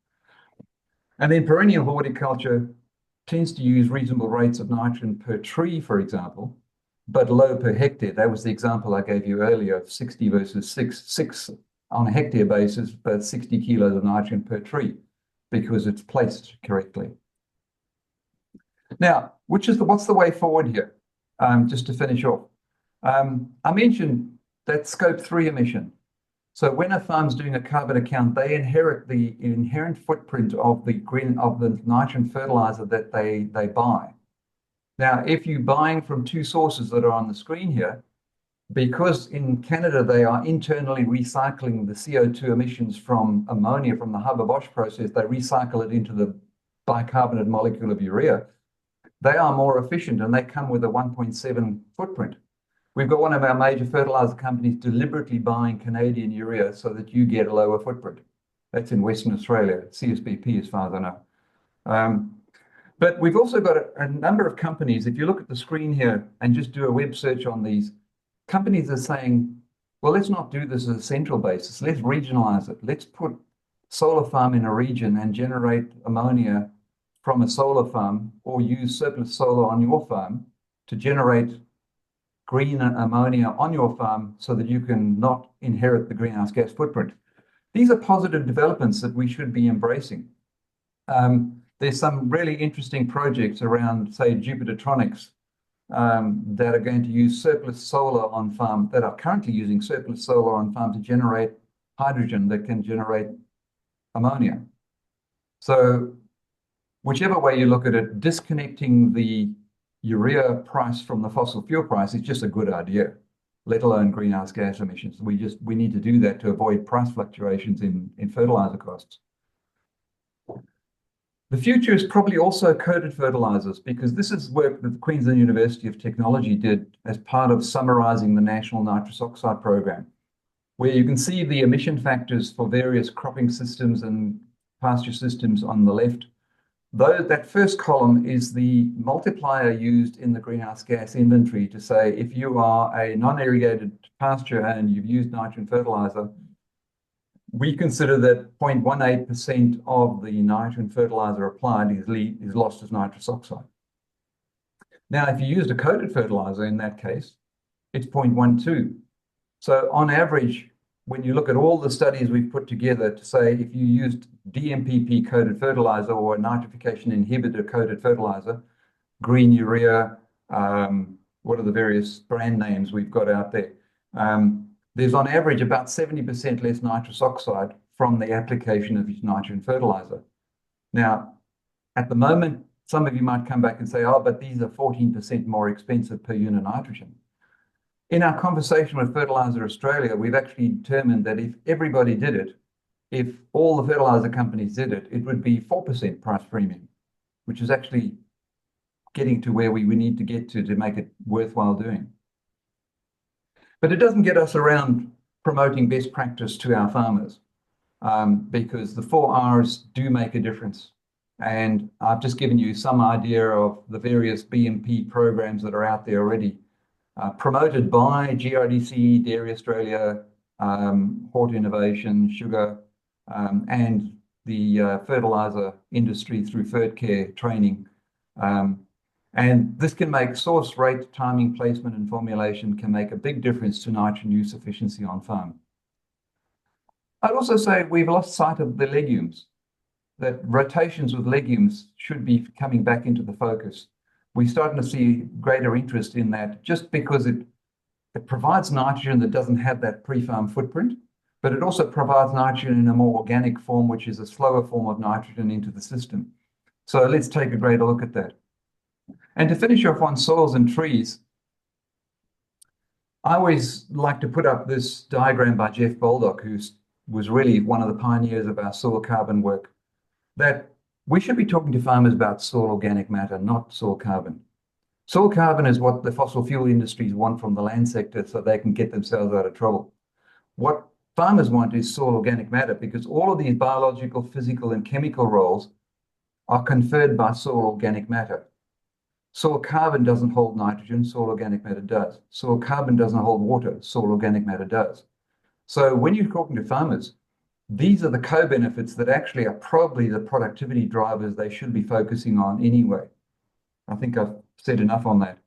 And then perennial horticulture tends to use reasonable rates of nitrogen per tree, for example, but low per hectare. That was the example I gave you earlier of 60 versus 6 on a hectare basis, but 60 kilos of nitrogen per tree because it's placed correctly. Now, what's the way forward here? Just to finish off. I mentioned that scope 3 emission. So when a farm's doing a carbon account, they inherit the inherent footprint of the nitrogen fertilizer that they buy. Now, if you're buying from 2 sources that are on the screen here, because in Canada they are internally recycling the CO2 emissions from ammonia from the Haber-Bosch process, they recycle it into the bicarbonate molecule of urea. They are more efficient and they come with a 1.7 footprint. We've got one of our major fertilizer companies deliberately buying Canadian urea so that you get a lower footprint. That's in Western Australia, CSBP, as far as I know. But we've also got a number of companies. If you look at the screen here and just do a web search on these, companies are saying, well, let's not do this as a central basis. Let's regionalize it. Let's put solar farm in a region and generate ammonia from a solar farm, or use surplus solar on your farm to generate green ammonia on your farm so that you can not inherit the greenhouse gas footprint. These are positive developments that we should be embracing. There's some really interesting projects around, say, Jupitertronics, that are going to use surplus solar on farm, that are currently using surplus solar on farm to generate hydrogen that can generate ammonia. So whichever way you look at it, disconnecting the urea price from the fossil fuel price is just a good idea, let alone greenhouse gas emissions. We need to do that to avoid price fluctuations in fertilizer costs. The future is probably also coated fertilizers, because this is work that the Queensland University of Technology did as part of summarizing the National Nitrous Oxide Program, where you can see the emission factors for various cropping systems and pasture systems on the left. That first column is the multiplier used in the greenhouse gas inventory to say, if you are a non-irrigated pasture and you've used nitrogen fertilizer, we consider that 0.18% of the nitrogen fertilizer applied is lost as nitrous oxide. Now, if you used a coated fertilizer in that case, it's 0.12. So on average, when you look at all the studies we've put together to say if you used DMPP coated fertilizer or a nitrification inhibitor coated fertilizer, green urea, what are the various brand names we've got out there? There's on average about 70% less nitrous oxide from the application of nitrogen fertilizer. Now, at the moment, some of you might come back and say, oh, but these are 14% more expensive per unit nitrogen. In our conversation with Fertilizer Australia, we've actually determined that if everybody did it, if all the fertilizer companies did it, it would be 4% price premium, which is actually getting to where we need to get to make it worthwhile doing. But it doesn't get us around promoting best practice to our farmers, because the 4 R's do make a difference. And I've just given you some idea of the various BMP programs that are out there already, promoted by GRDC, Dairy Australia, Hort Innovation, Sugar, and the fertilizer industry through FertCare training. And this can make source rate, timing, placement, and formulation can make a big difference to nitrogen use efficiency on farm. I'd also say we've lost sight of the legumes, that rotations with legumes should be coming back into the focus. We're starting to see greater interest in that just because it provides nitrogen that doesn't have that pre-farm footprint, but it also provides nitrogen in a more organic form, which is a slower form of nitrogen into the system. So let's take a greater look at that. And to finish off on soils and trees, I always like to put up this diagram by Jeff Baldock, who was really one of the pioneers of our soil carbon work, that we should be talking to farmers about soil organic matter, not soil carbon. Soil carbon is what the fossil fuel industries want from the land sector so they can get themselves out of trouble. What farmers want is soil organic matter, because all of these biological, physical, and chemical roles are conferred by soil organic matter. Soil carbon doesn't hold nitrogen, soil organic matter does. Soil carbon doesn't hold water, soil organic matter does. So when you're talking to farmers, these are the co-benefits that actually are probably the productivity drivers they should be focusing on anyway. I think I've said enough on that.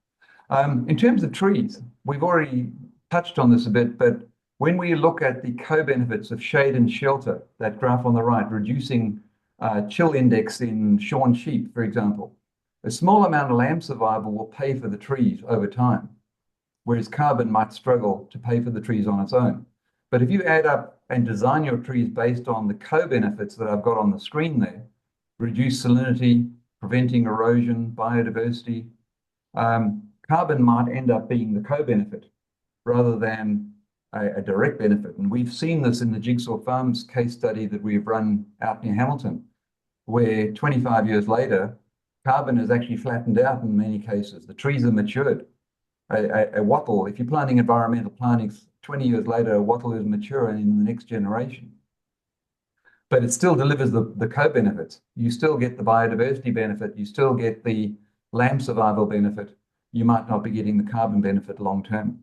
In terms of trees, we've already touched on this a bit, but when we look at the co-benefits of shade and shelter, that graph on the right, reducing chill index in shorn sheep, for example, a small amount of lamb survival will pay for the trees over time, whereas carbon might struggle to pay for the trees on its own. But if you add up and design your trees based on the co-benefits that I've got on the screen there, reduced salinity, preventing erosion, biodiversity, carbon might end up being the co-benefit rather than a direct benefit. And we've seen this in the Jigsaw Farms case study that we've run out near Hamilton, where 25 years later, carbon has actually flattened out in many cases. The trees are matured. a wattle. If you're planting environmental planting, 20 years later, a wattle is mature and in the next generation. But it still delivers the co-benefits. You still get the biodiversity benefit. You still get the lamb survival benefit. You might not be getting the carbon benefit long term.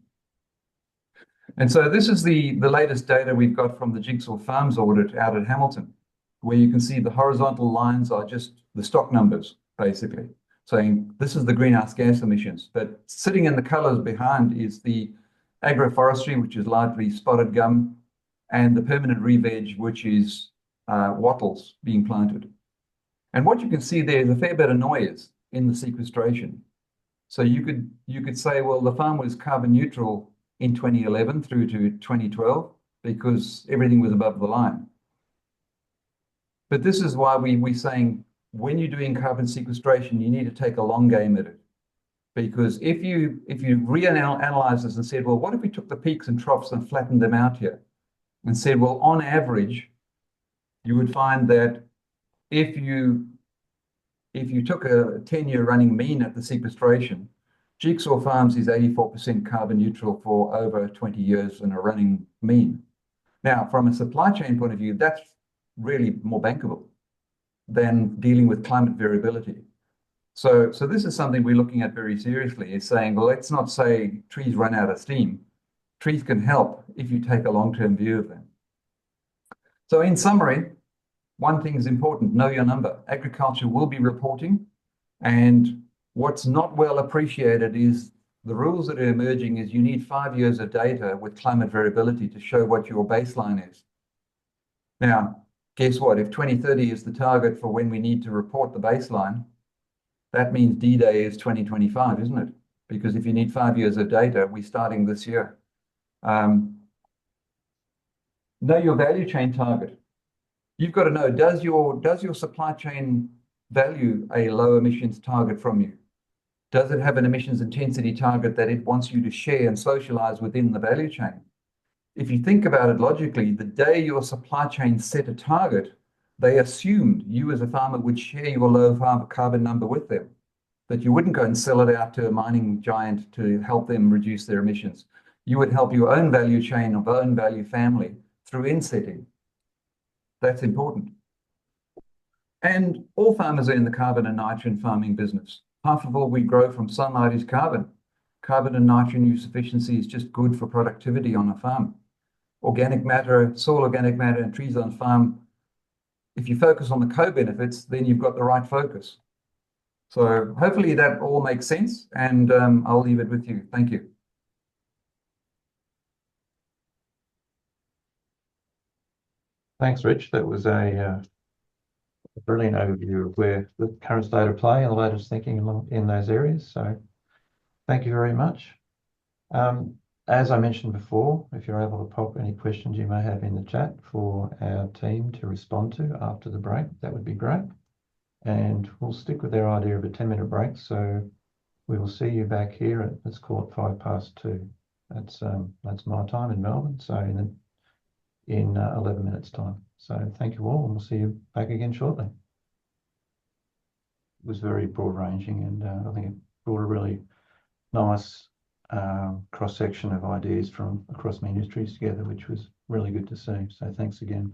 And so this is the latest data we've got from the Jigsaw Farms audit out at Hamilton, where you can see the horizontal lines are just the stock numbers, basically, saying this is the greenhouse gas emissions. But sitting in the colors behind is the agroforestry, which is largely spotted gum, and the permanent re-veg, which is wattles being planted. And what you can see there is a fair bit of noise in the sequestration. So you could say, well, the farm was carbon neutral in 2011 through to 2012 because everything was above the line. But this is why we're saying when you're doing carbon sequestration, you need to take a long game at it. Because if you reanalyze this and said, well, what if we took the peaks and troughs and flattened them out here and said, well, on average, you would find that if you took a 10-year running mean at the sequestration, Jigsaw Farms is 84% carbon neutral for over 20 years in a running mean. Now, from a supply chain point of view, that's really more bankable than dealing with climate variability. So this is something we're looking at very seriously, is saying, well, let's not say trees run out of steam. Trees can help if you take a long-term view of them. So in summary, one thing is important, know your number. Agriculture will be reporting, and what's not well appreciated is the rules that are emerging is you need 5 years of data with climate variability to show what your baseline is. Now, guess what? If 2030 is the target for when we need to report the baseline, that means D-Day is 2025, isn't it? Because if you need 5 years of data, we're starting this year. Know your value chain target. You've got to know, does your supply chain value a low emissions target from you? Does it have an emissions intensity target that it wants you to share and socialize within the value chain? If you think about it logically, the day your supply chain set a target, they assumed you as a farmer would share your low carbon number with them, that you wouldn't go and sell it out to a mining giant to help them reduce their emissions. You would help your own value chain of own value family through insetting. That's important. And all farmers are in the carbon and nitrogen farming business. Half of all we grow from sunlight is carbon. Carbon and nitrogen use efficiency is just good for productivity on a farm. Organic matter, soil organic matter, and trees on farm, if you focus on the co-benefits, then you've got the right focus. So hopefully that all makes sense, and I'll leave it with you. Thank you. Thanks, Rich. That was a brilliant overview of where the current state of play and the latest thinking in those areas. So thank you very much. As I mentioned before, if you're able to pop any questions you may have in the chat for our team to respond to after the break, that would be great. And we'll stick with our idea of a 10-minute break. So we will see you back here at, let's call it 2:05. That's my time in Melbourne. So in 11 minutes time. So thank you all, and we'll see you back again shortly. It was very broad ranging, and I think it brought a really nice cross-section of ideas from across the industries together, which was really good to see. So thanks again.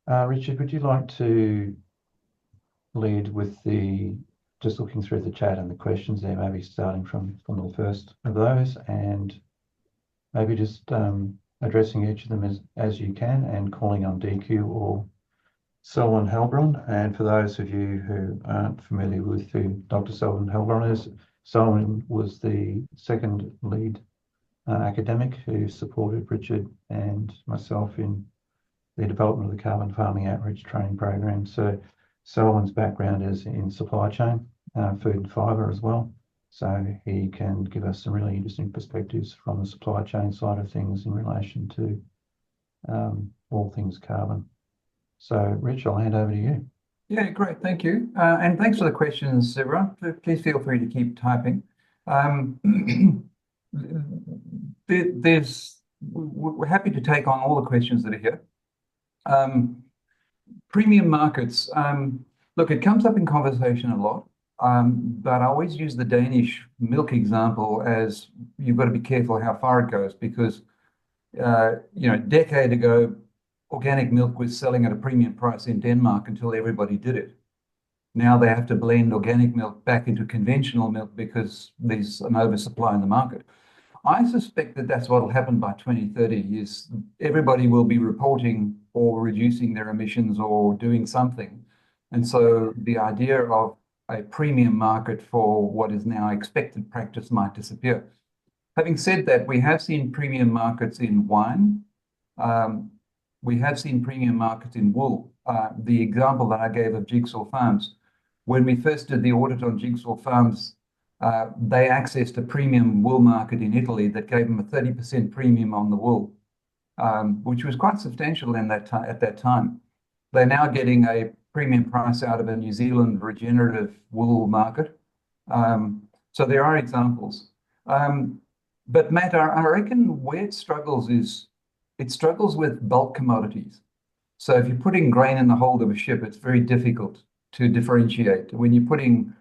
Richard, would you like to lead with just looking through the chat and the questions there, maybe starting from the first of those, and maybe just addressing each of them as you can, and calling on DQ or Selwyn Helbron. And for those of you who aren't familiar with who Dr. Selwyn Helbron is, Selwyn was the second lead academic who supported Richard and myself in the development of the carbon farming outreach training program. So Selwyn's background is in supply chain, food and fibre as well. So he can give us some really interesting perspectives from the supply chain side of things in relation to all things carbon. So Rich, I'll hand over to you. Yeah, great, thank you. And thanks for the questions, everyone. Please feel free to keep typing. We're happy to take on all the questions that are here. Premium markets, look, it comes up in conversation a lot. But I always use the Danish milk example as you've got to be careful how far it goes because, a decade ago, organic milk was selling at a premium price in Denmark until everybody did it. Now they have to blend organic milk back into conventional milk because there's an oversupply in the market. I suspect that that's what will happen by 2030 is everybody will be reporting or reducing their emissions or doing something. And so the idea of a premium market for what is now expected practice might disappear. Having said that, we have seen premium markets in wine. We have seen premium markets in wool. The example that I gave of Jigsaw Farms, when we first did the audit on Jigsaw Farms, they accessed a premium wool market in Italy that gave them a 30% premium on the wool, which was quite substantial at that time. They're now getting a premium price out of a New Zealand regenerative wool market. So there are examples. But Matt, I reckon where it struggles is it struggles with bulk commodities. So if you're putting grain in the hold of a ship, it's very difficult to differentiate. When you're putting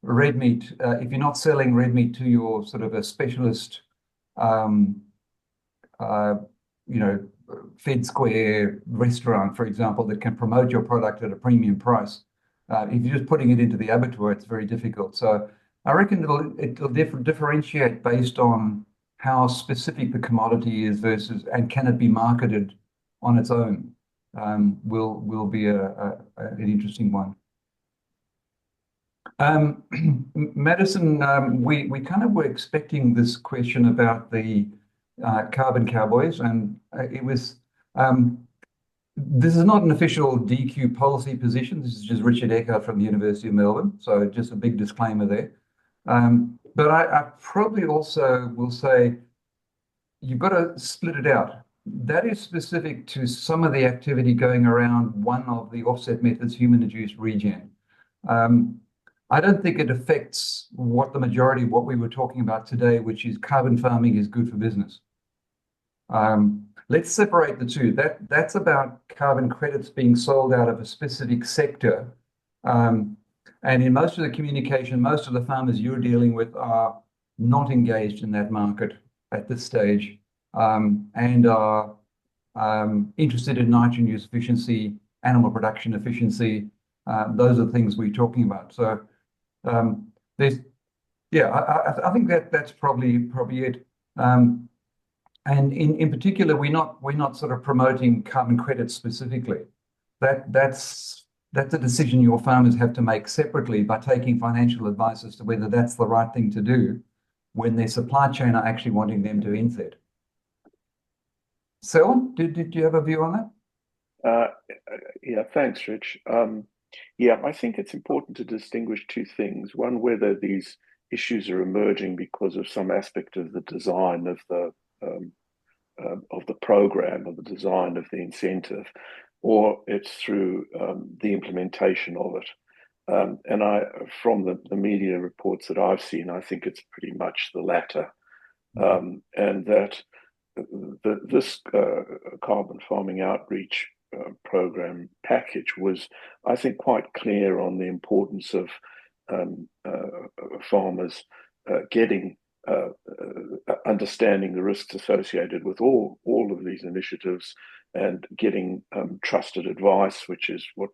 red meat, if you're not selling red meat to your sort of a specialist, Fed Square restaurant, for example, that can promote your product at a premium price, if you're just putting it into the abattoir, it's very difficult. So I reckon it'll differentiate based on how specific the commodity is versus, and can it be marketed on its own, will be an interesting one. Madison, we kind of were expecting this question about the carbon cowboys, and it was, this is not an official DQ policy position. This is just Richard Eckard from the University of Melbourne. So just a big disclaimer there. But I probably also will say, you've got to split it out. That is specific to some of the activity going around one of the offset methods, human-induced regen. I don't think it affects what the majority of what we were talking about today, which is carbon farming is good for business. Let's separate the two. That's about carbon credits being sold out of a specific sector. And in most of the communication, most of the farmers you're dealing with are not engaged in that market at this stage, and are interested in nitrogen use efficiency, animal production efficiency. Those are the things we're talking about. So there's, yeah, I think that's probably it. And in particular, we're not sort of promoting carbon credits specifically. That's a decision your farmers have to make separately by taking financial advice as to whether that's the right thing to do when their supply chain are actually wanting them to inset. Selwyn, did you have a view on that? Yeah, thanks, Rich. Yeah, I think it's important to distinguish two things. One, whether these issues are emerging because of some aspect of the design of the program, or the design of the incentive, or it's through the implementation of it. And from the media reports that I've seen, I think it's pretty much the latter, and that this carbon farming outreach program package was, I think, quite clear on the importance of farmers getting understanding the risks associated with all of these initiatives, and getting trusted advice, which is what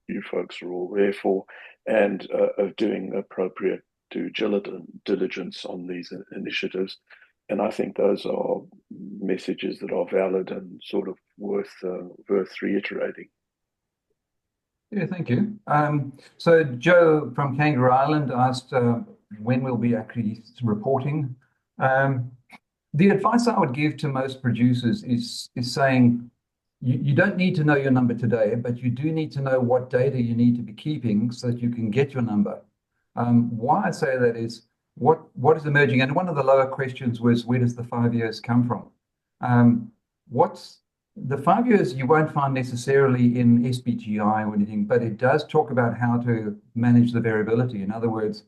you folks are all there for, and of doing appropriate due diligence on these initiatives. And I think those are messages that are valid and sort of worth reiterating. Yeah, thank you. So Joe from Kangaroo Island asked when we'll be actually reporting. The advice I would give to most producers is saying, you don't need to know your number today, but you do need to know what data you need to be keeping so that you can get your number. Why I say that is, what is emerging? And one of the lower questions was, where does the 5 years come from? What's the 5 years you won't find necessarily in SBGI or anything, but it does talk about how to manage the variability. In other words,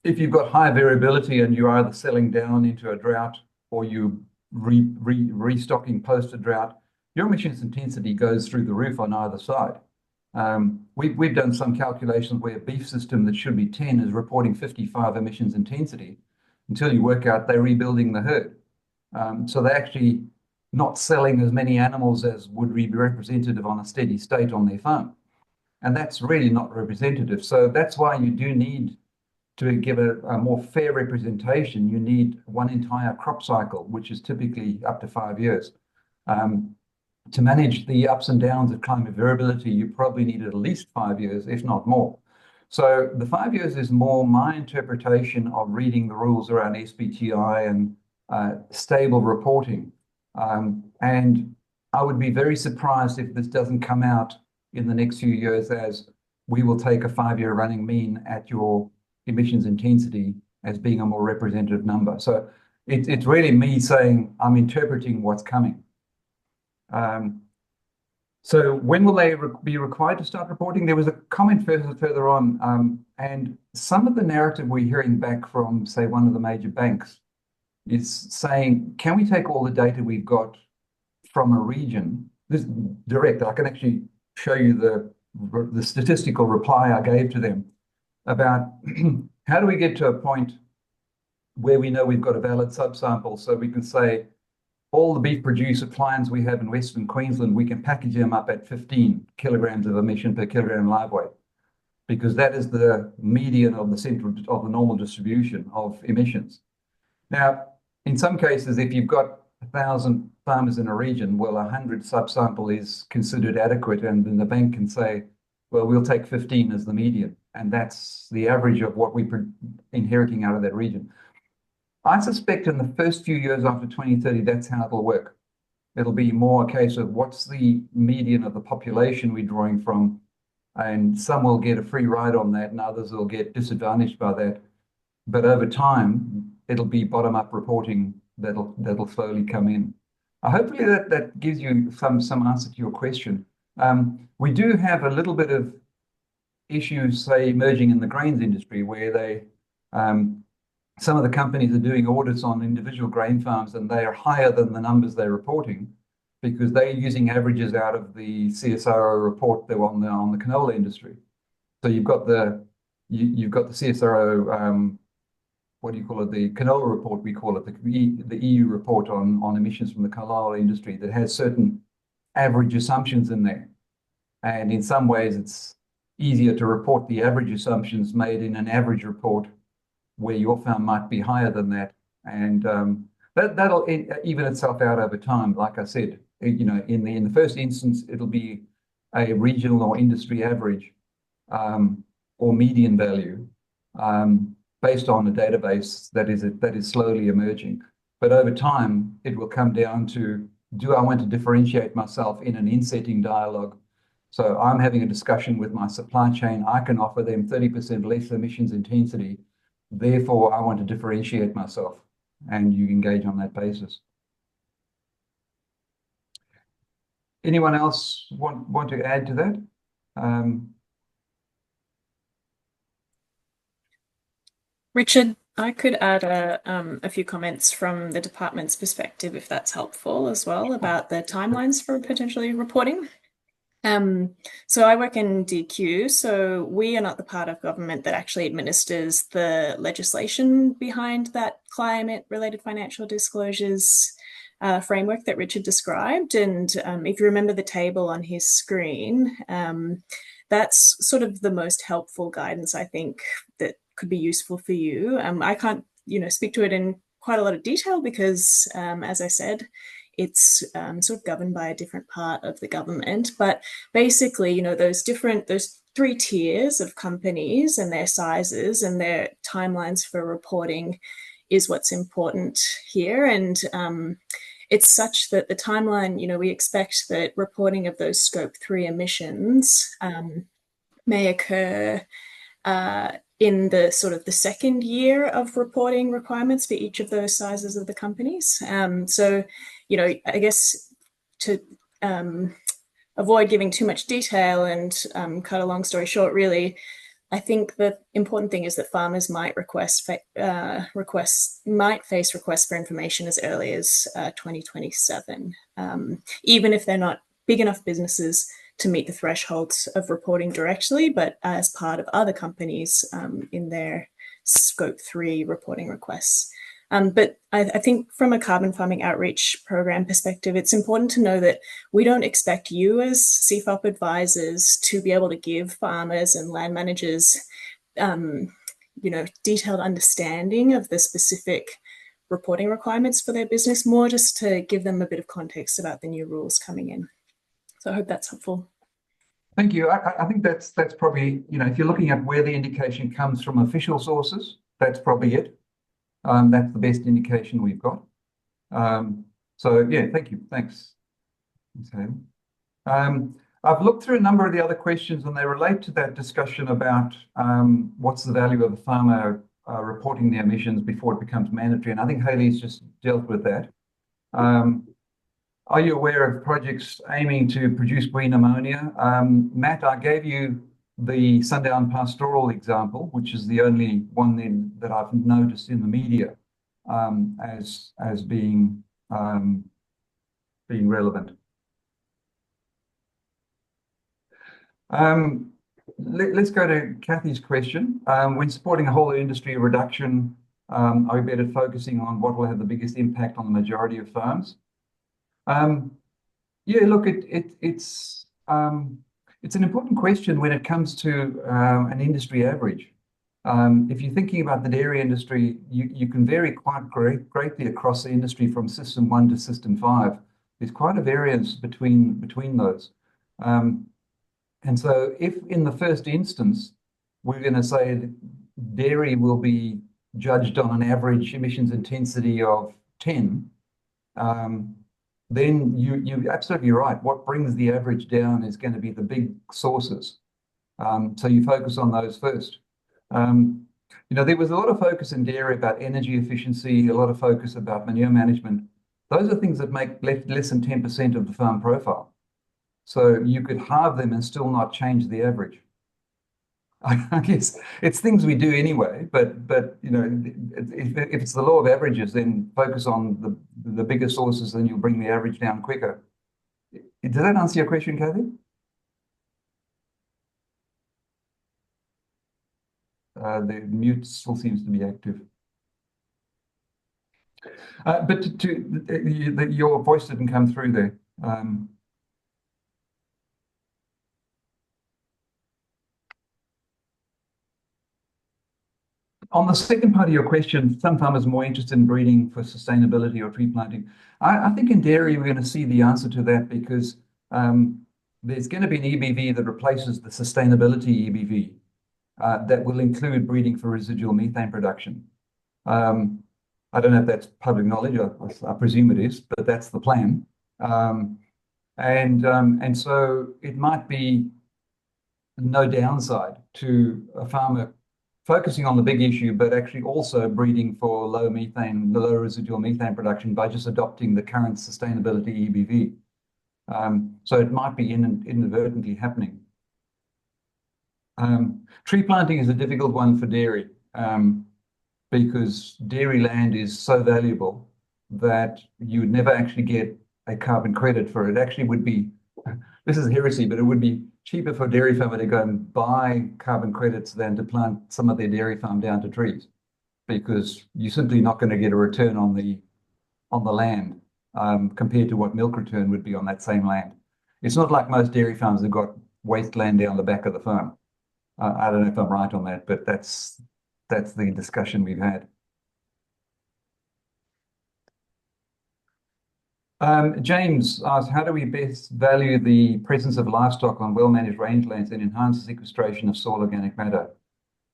if you've got high variability and you're either selling down into a drought or you restocking post a drought, your emissions intensity goes through the roof on either side. we've done some calculations where a beef system that should be 10 is reporting 55 emissions intensity until you work out they're rebuilding the herd. So they're actually not selling as many animals as would be representative on a steady state on their farm. And that's really not representative. So that's why you do need to give a more fair representation. You need one entire crop cycle, which is typically up to 5 years. To manage the ups and downs of climate variability, you probably need at least 5 years, if not more. So the 5 years is more my interpretation of reading the rules around SBTI and stable reporting. And I would be very surprised if this doesn't come out in the next few years as we will take a 5-year running mean at your emissions intensity as being a more representative number. So it's really me saying I'm interpreting what's coming. So when will they be required to start reporting? There was a comment further on, and some of the narrative we're hearing back from, say, one of the major banks is saying, can we take all the data we've got from a region? This direct, I can actually show you the statistical reply I gave to them about how do we get to a point where we know we've got a valid subsample so we can say all the beef producer clients we have in Western Queensland, we can package them up at 15 kilograms of emission per kilogram live weight, because that is the median of the normal distribution of emissions. Now, in some cases, if you've got 1,000 farmers in a region, well, 100 subsample is considered adequate, and then the bank can say, well, we'll take 15 as the median, and that's the average of what we're inheriting out of that region. I suspect in the first few years after 2030, that's how it'll work. It'll be more a case of what's the median of the population we're drawing from, and some will get a free ride on that, and others will get disadvantaged by that. But over time, it'll be bottom-up reporting that'll slowly come in. Hopefully that gives you some answer to your question. We do have a little bit of issues, say, emerging in the grains industry, where they some of the companies are doing audits on individual grain farms, and they are higher than the numbers they're reporting because they're using averages out of the CSIRO report that were on the canola industry. So you've got the CSIRO, what do you call it? The canola report, we call it, the EU report on emissions from the canola industry that has certain average assumptions in there. And in some ways, it's easier to report the average assumptions made in an average report where your farm might be higher than that. And that'll even itself out over time. Like I said, you know, in the first instance, it'll be a regional or industry average or median value based on a database that is slowly emerging. But over time, it will come down to, do I want to differentiate myself in an in-setting dialogue? So I'm having a discussion with my supply chain. I can offer them 30% less emissions intensity. Therefore, I want to differentiate myself, and you engage on that basis. Anyone else want to add to that? Richard, I could add a few comments from the department's perspective, if that's helpful as well, about the timelines for potentially reporting. So I work in DQ, so we are not the part of government that actually administers the legislation behind that climate-related financial disclosures framework that Richard described. And if you remember the table on his screen, that's sort of the most helpful guidance, I think, that could be useful for you. I can't, speak to it in quite a lot of detail because, as I said, it's sort of governed by a different part of the government. But basically, those 3 tiers of companies and their sizes and their timelines for reporting is what's important here. And it's such that the timeline, we expect that reporting of those scope 3 emissions may occur in the sort of the second year of reporting requirements for each of those sizes of the companies. So, I guess to avoid giving too much detail and cut a long story short, really, I think the important thing is that farmers might face requests for information as early as 2027, even if they're not big enough businesses to meet the thresholds of reporting directly, but as part of other companies in their Scope 3 reporting requests. But I think from a carbon farming outreach program perspective, it's important to know that we don't expect you as CFOP advisors to be able to give farmers and land managers, detailed understanding of the specific reporting requirements for their business, more just to give them a bit of context about the new rules coming in. So I hope that's helpful. Thank you. I think that's probably, if you're looking at where the indication comes from official sources, that's probably it. That's the best indication we've got. So yeah, thank you. Thanks. I've looked through a number of the other questions, and they relate to that discussion about what's the value of a farmer reporting their emissions before it becomes mandatory. And I think Hayley's just dealt with that. Are you aware of projects aiming to produce green ammonia? Matt, I gave you the Sundown Pastoral example, which is the only one that I've noticed in the media as being relevant. Let's go to Kathy's question. When supporting a whole industry reduction, are we better focusing on what will have the biggest impact on the majority of farms? Yeah, look, it's an important question when it comes to an industry average. If you're thinking about the dairy industry, you can vary quite greatly across the industry from System 1 to System 5. There's quite a variance between those. And so if in the first instance, we're going to say that dairy will be judged on an average emissions intensity of 10, then you're absolutely right. What brings the average down is going to be the big sources. So you focus on those first. There was a lot of focus in dairy about energy efficiency, a lot of focus about manure management. Those are things that make less than 10% of the farm profile. So you could halve them and still not change the average. I guess it's things we do anyway, but if it's the law of averages, then focus on the bigger sources, then you'll bring the average down quicker. Does that answer your question, Kathy? The mute still seems to be active. But your voice didn't come through there. On the second part of your question, some farmers are more interested in breeding for sustainability or tree planting. I think in dairy, we're going to see the answer to that because there's going to be an EBV that replaces the sustainability EBV that will include breeding for residual methane production. I don't know if that's public knowledge. I presume it is, but that's the plan. And so it might be no downside to a farmer focusing on the big issue, but actually also breeding for low residual methane production by just adopting the current sustainability EBV. So it might be inadvertently happening. Tree planting is a difficult one for dairy because dairy land is so valuable that you would never actually get a carbon credit for it. Actually would be, this is heresy, but it would be cheaper for a dairy farmer to go and buy carbon credits than to plant some of their dairy farm down to trees, because you're simply not going to get a return on the land compared to what milk return would be on that same land. It's not like most dairy farms have got wasteland down the back of the farm. I don't know if I'm right on that, but that's the discussion we've had. James asks, how do we best value the presence of livestock on well-managed rangelands and enhance the sequestration of soil organic matter?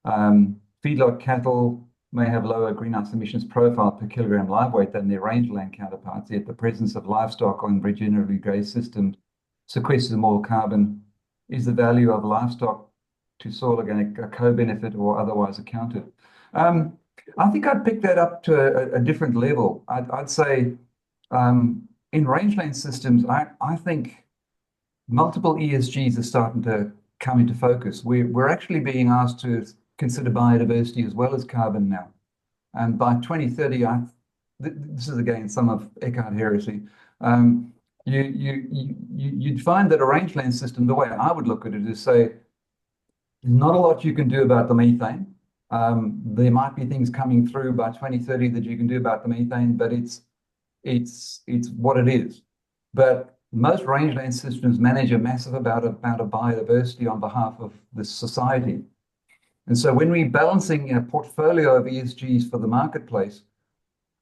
Feedlot cattle may have lower greenhouse emissions profile per kilogram live weight than their rangeland counterparts, yet the presence of livestock on regeneratively grazed systems sequesters more carbon. Is the value of livestock to soil organic a co-benefit or otherwise accounted? I think I'd pick that up to a different level. I'd say in rangeland systems, I think multiple ESGs are starting to come into focus. We're actually being asked to consider biodiversity as well as carbon now. And by 2030, this is again some of Eckard heresy, you'd find that a rangeland system, the way I would look at it is say, there's not a lot you can do about the methane. There might be things coming through by 2030 that you can do about the methane, but it's what it is. But most rangeland systems manage a massive amount of biodiversity on behalf of the society. And so when we're balancing a portfolio of ESGs for the marketplace,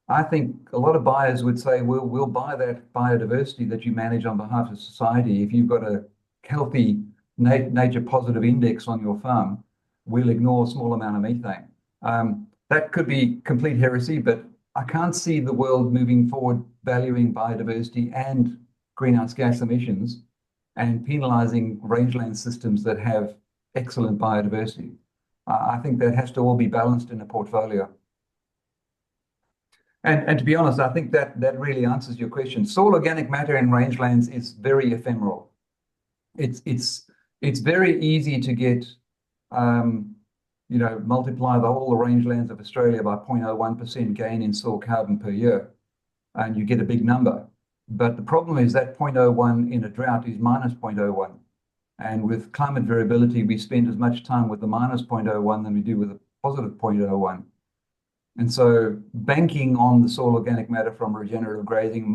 I think a lot of buyers would say, we'll buy that biodiversity that you manage on behalf of society. If you've got a healthy nature positive index on your farm, we'll ignore a small amount of methane. That could be complete heresy, but I can't see the world moving forward valuing biodiversity and greenhouse gas emissions and penalizing rangeland systems that have excellent biodiversity. I think that has to all be balanced in a portfolio. And to be honest, I think that really answers your question. Soil organic matter in rangelands is very ephemeral. It's very easy to get, multiply all the rangelands of Australia by 0.01% gain in soil carbon per year, and you get a big number. But the problem is that 0.01 in a drought is minus 0.01. And with climate variability, we spend as much time with the minus 0.01 than we do with the positive 0.01. And so banking on the soil organic matter from regenerative grazing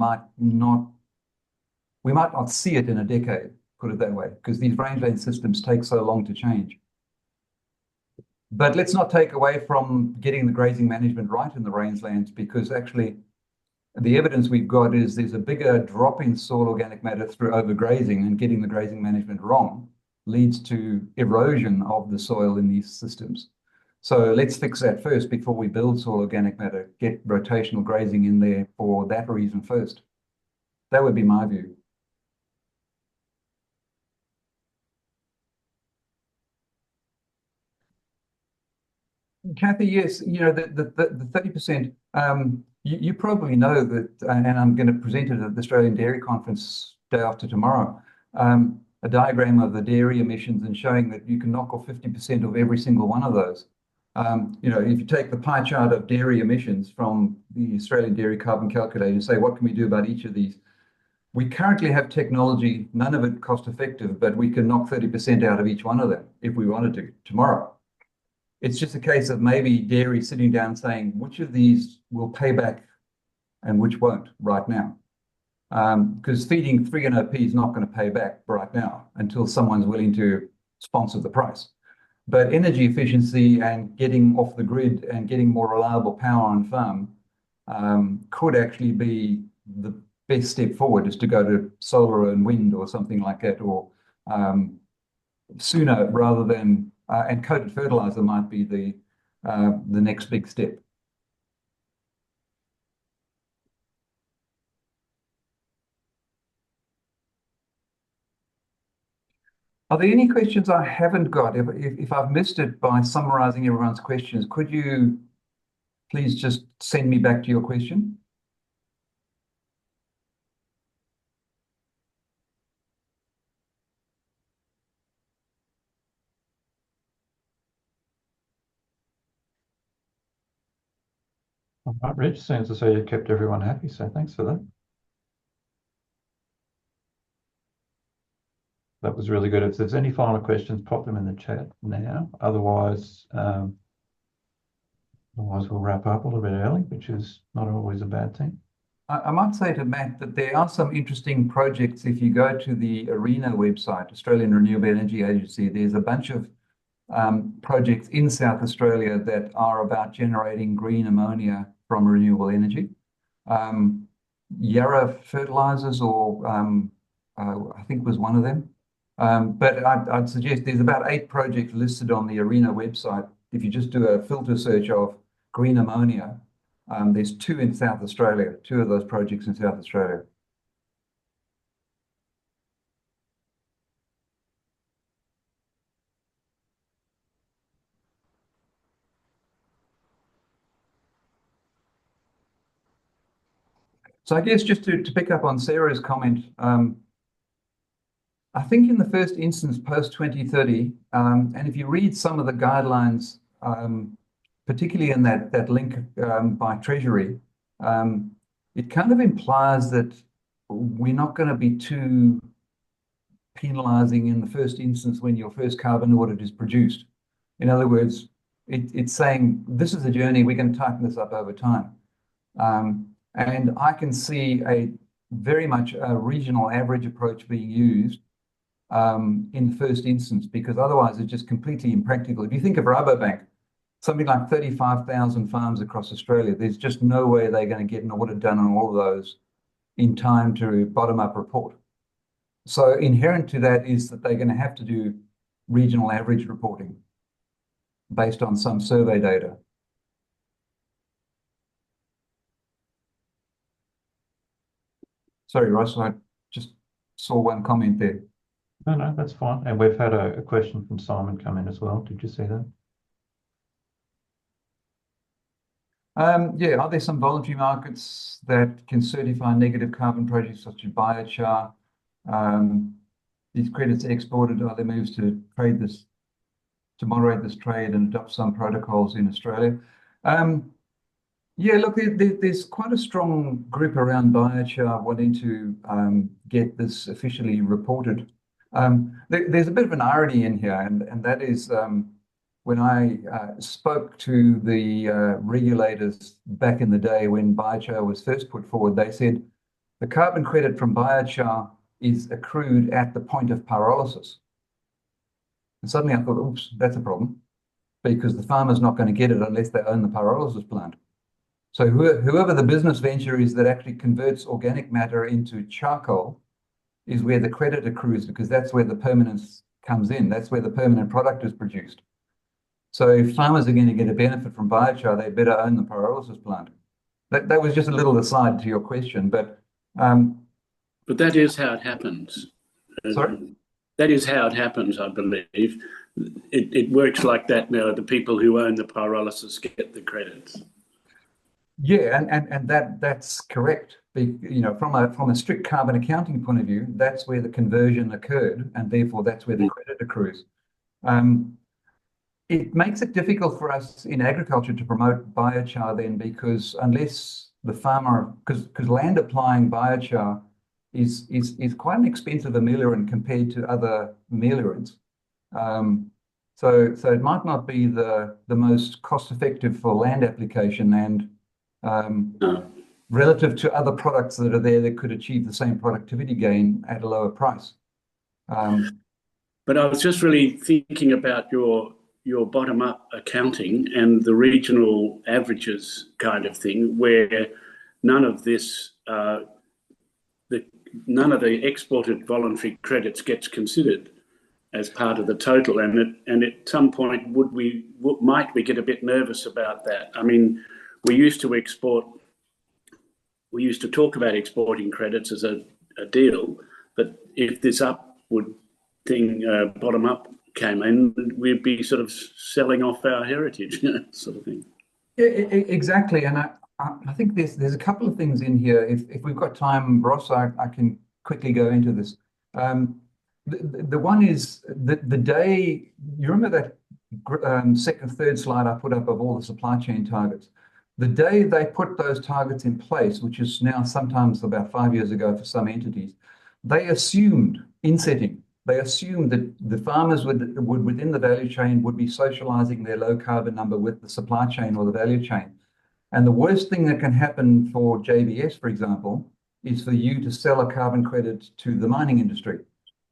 we might not see it in a decade, put it that way, because these rangeland systems take so long to change. But let's not take away from getting the grazing management right in the rangelands, because actually the evidence we've got is there's a bigger drop in soil organic matter through overgrazing, and getting the grazing management wrong leads to erosion of the soil in these systems. So let's fix that first before we build soil organic matter, get rotational grazing in there for that reason first. That would be my view. Kathy, yes, the 30%, you probably know that, and I'm going to present it at the Australian Dairy Conference day after tomorrow, a diagram of the dairy emissions and showing that you can knock off 50% of every single one of those. If you take the pie chart of dairy emissions from the Australian Dairy Carbon Calculator and say, what can we do about each of these? We currently have technology, none of it cost effective, but we can knock 30% out of each one of them if we wanted to tomorrow. It's just a case of maybe dairy sitting down saying, which of these will pay back and which won't right now? Because feeding 3 NOP is not going to pay back right now until someone's willing to sponsor the price. But energy efficiency and getting off the grid and getting more reliable power on farm could actually be the best step forward, is to go to solar and wind or something like that, or sooner rather than, and coated fertilizer might be the next big step. Are there any questions I haven't got? If I've missed it by summarizing everyone's questions, could you please just send me back to your question? All right, Rich, seems as though you kept everyone happy, so thanks for that. That was really good. If there's any final questions, pop them in the chat now. Otherwise, we'll wrap up a little bit early, which is not always a bad thing. I might say to Matt that there are some interesting projects. If you go to the ARENA website, Australian Renewable Energy Agency, there's a bunch of projects in South Australia that are about generating green ammonia from renewable energy. Yarra Fertilizers, or I think was one of them. But I'd suggest there's about 8 projects listed on the ARENA website. If you just do a filter search of green ammonia, there's 2 in South Australia, 2 of those projects in South Australia. So I guess just to pick up on Sarah's comment, I think in the first instance, post 2030, and if you read some of the guidelines, particularly in that link by Treasury, it kind of implies that we're not going to be too penalizing in the first instance when your first carbon audit is produced. In other words, it's saying this is a journey, we're going to tighten this up over time. And I can see a very much a regional average approach being used in the first instance, because otherwise it's just completely impractical. If you think of Rabobank, something like 35,000 farms across Australia, there's just no way they're going to get an audit done on all of those in time to bottom-up report. So inherent to that is that they're going to have to do regional average reporting based on some survey data. Sorry, Ross, I just saw one comment there. No, that's fine. And we've had a question from Simon come in as well. Did you see that? Yeah, are there some voluntary markets that can certify negative carbon projects such as biochar? These credits exported, are there moves to trade this, to moderate this trade and adopt some protocols in Australia? Yeah, look, there's quite a strong group around biochar wanting to get this officially reported. There's a bit of an irony in here, and that is when I spoke to the regulators back in the day when biochar was first put forward, they said the carbon credit from biochar is accrued at the point of pyrolysis. And suddenly I thought, oops, that's a problem, because the farmer's not going to get it unless they own the pyrolysis plant. So whoever the business venture is that actually converts organic matter into charcoal is where the credit accrues, because that's where the permanence comes in. That's where the permanent product is produced. So if farmers are going to get a benefit from biochar, they better own the pyrolysis plant. That was just a little aside to your question, but that is how it happens. Sorry? That is how it happens, I believe. It works like that now. The people who own the pyrolysis get the credits. Yeah, and that's correct. You know, from a strict carbon accounting point of view, that's where the conversion occurred, and therefore that's where the credit accrues. It makes it difficult for us in agriculture to promote biochar then, because unless the farmer, because land applying biochar is quite an expensive ameliorant compared to other ameliorants. So it might not be the most cost effective for land application, and relative to other products that are there that could achieve the same productivity gain at a lower price. But I was just really thinking about your bottom-up accounting and the regional averages kind of thing, where none of this, none of the exported voluntary credits gets considered as part of the total, and at some point might we get a bit nervous about that? I mean, we used to talk about exporting credits as a deal, but if this upward thing, bottom up, came in, we'd be sort of selling off our heritage, sort of thing. Yeah, exactly. And I think there's a couple of things in here. If we've got time, Ross, I can quickly go into this. The one is the day, you remember that second, third slide I put up of all the supply chain targets? The day they put those targets in place, which is now sometimes about 5 years ago for some entities, they assumed insetting. They assumed that the farmers would within the value chain would be socializing their low carbon number with the supply chain or the value chain. And the worst thing that can happen for JBS, for example, is for you to sell a carbon credit to the mining industry.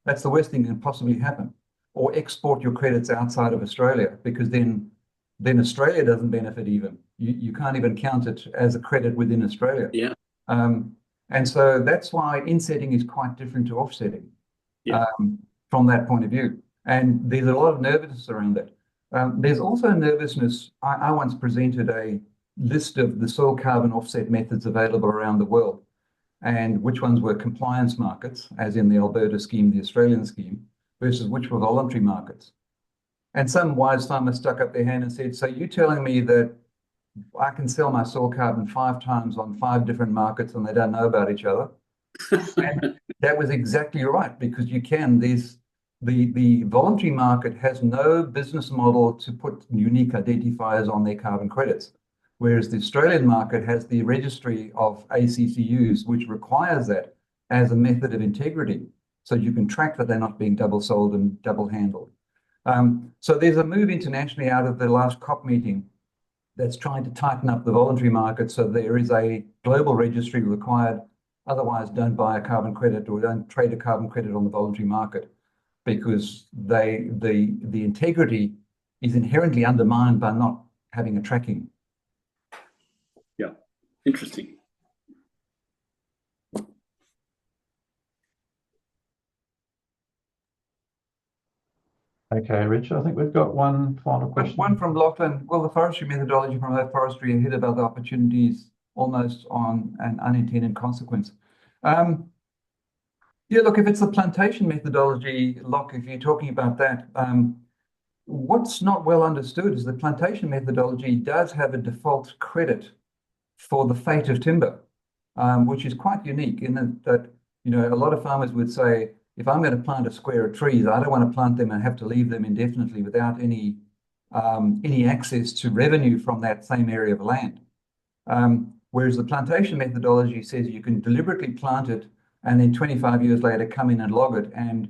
That's the worst thing that can possibly happen. Or export your credits outside of Australia, because then Australia doesn't benefit even. You can't even count it as a credit within Australia. Yeah. And so that's why insetting is quite different to offsetting. Yeah. From that point of view. And there's a lot of nervousness around that. There's also nervousness. I once presented a list of the soil carbon offset methods available around the world, and which ones were compliance markets, as in the Alberta scheme, the Australian scheme, versus which were voluntary markets. And some wise farmer stuck up their hand and said, so you're telling me that I can sell my soil carbon 5 times on 5 different markets and they don't know about each other? And that was exactly right, because you can. The voluntary market has no business model to put unique identifiers on their carbon credits, whereas the Australian market has the registry of ACCUs, which requires that. as a method of integrity, so you can track that they're not being double sold and double handled. So there's a move internationally out of the last COP meeting that's trying to tighten up the voluntary market, so there is a global registry required. Otherwise, don't buy a carbon credit or don't trade a carbon credit on the voluntary market, because the integrity is inherently undermined by not having a tracking. Yeah, interesting. Okay, Richard, I think we've got one final question. One from Lachlan. Will the forestry methodology promote forestry ahead of other opportunities, almost on an unintended consequence? Yeah, look, if it's the plantation methodology, Locke, if you're talking about that, what's not well understood is the plantation methodology does have a default credit for the fate of timber, which is quite unique in that, you know, a lot of farmers would say, if I'm going to plant a square of trees, I don't want to plant them and have to leave them indefinitely without any access to revenue from that same area of land. Whereas the plantation methodology says you can deliberately plant it and then 25 years later come in and log it. And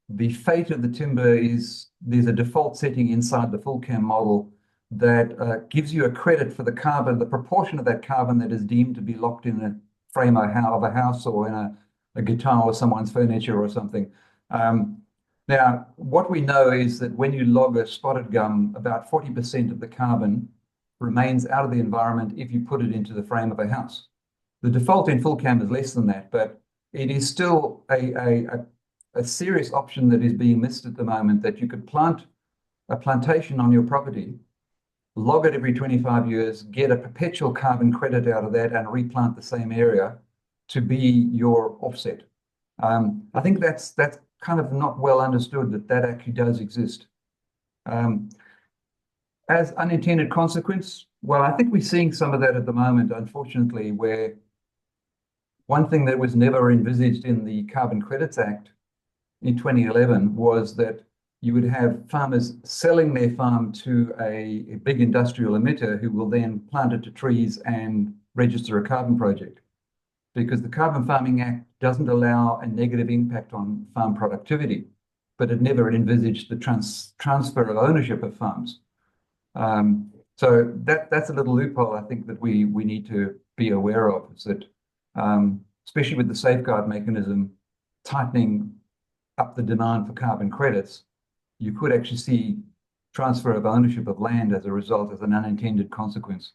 the fate of the timber is, there's a default setting inside the full cam model that gives you a credit for the carbon, the proportion of that carbon that is deemed to be locked in a frame of a house or in a guitar or someone's furniture or something. Now, what we know is that when you log a spotted gum, about 40% of the carbon remains out of the environment if you put it into the frame of a house. The default in full cam is less than that, but it is still a serious option that is being missed at the moment, that you could plant a plantation on your property, log it every 25 years, get a perpetual carbon credit out of that and replant the same area to be your offset. I think that's kind of not well understood, that actually does exist. As unintended consequence, well, I think we're seeing some of that at the moment, unfortunately, where one thing that was never envisaged in the Carbon Credits Act in 2011 was that you would have farmers selling their farm to a big industrial emitter who will then plant it to trees and register a carbon project. Because the Carbon Farming Act doesn't allow a negative impact on farm productivity, but it never envisaged the transfer of ownership of farms. So that's a little loophole I think that we need to be aware of, is that especially with the safeguard mechanism tightening up the demand for carbon credits, you could actually see transfer of ownership of land as a result, as an unintended consequence.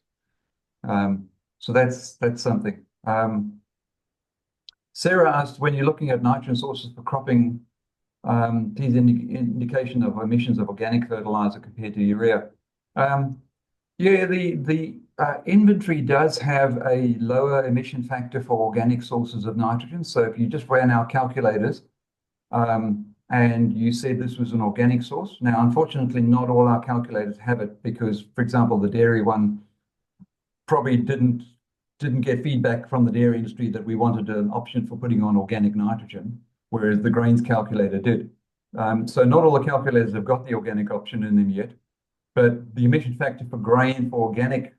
So that's something. Sarah asked, when you're looking at nitrogen sources for cropping, these indication of emissions of organic fertilizer compared to urea. Yeah, the inventory does have a lower emission factor for organic sources of nitrogen. So if you just ran our calculators and you said this was an organic source, now unfortunately not all our calculators have it, because, for example, the dairy one probably didn't get feedback from the dairy industry that we wanted an option for putting on organic nitrogen, whereas the grains calculator did. So not all the calculators have got the organic option in them yet. But the emission factor for grain for organic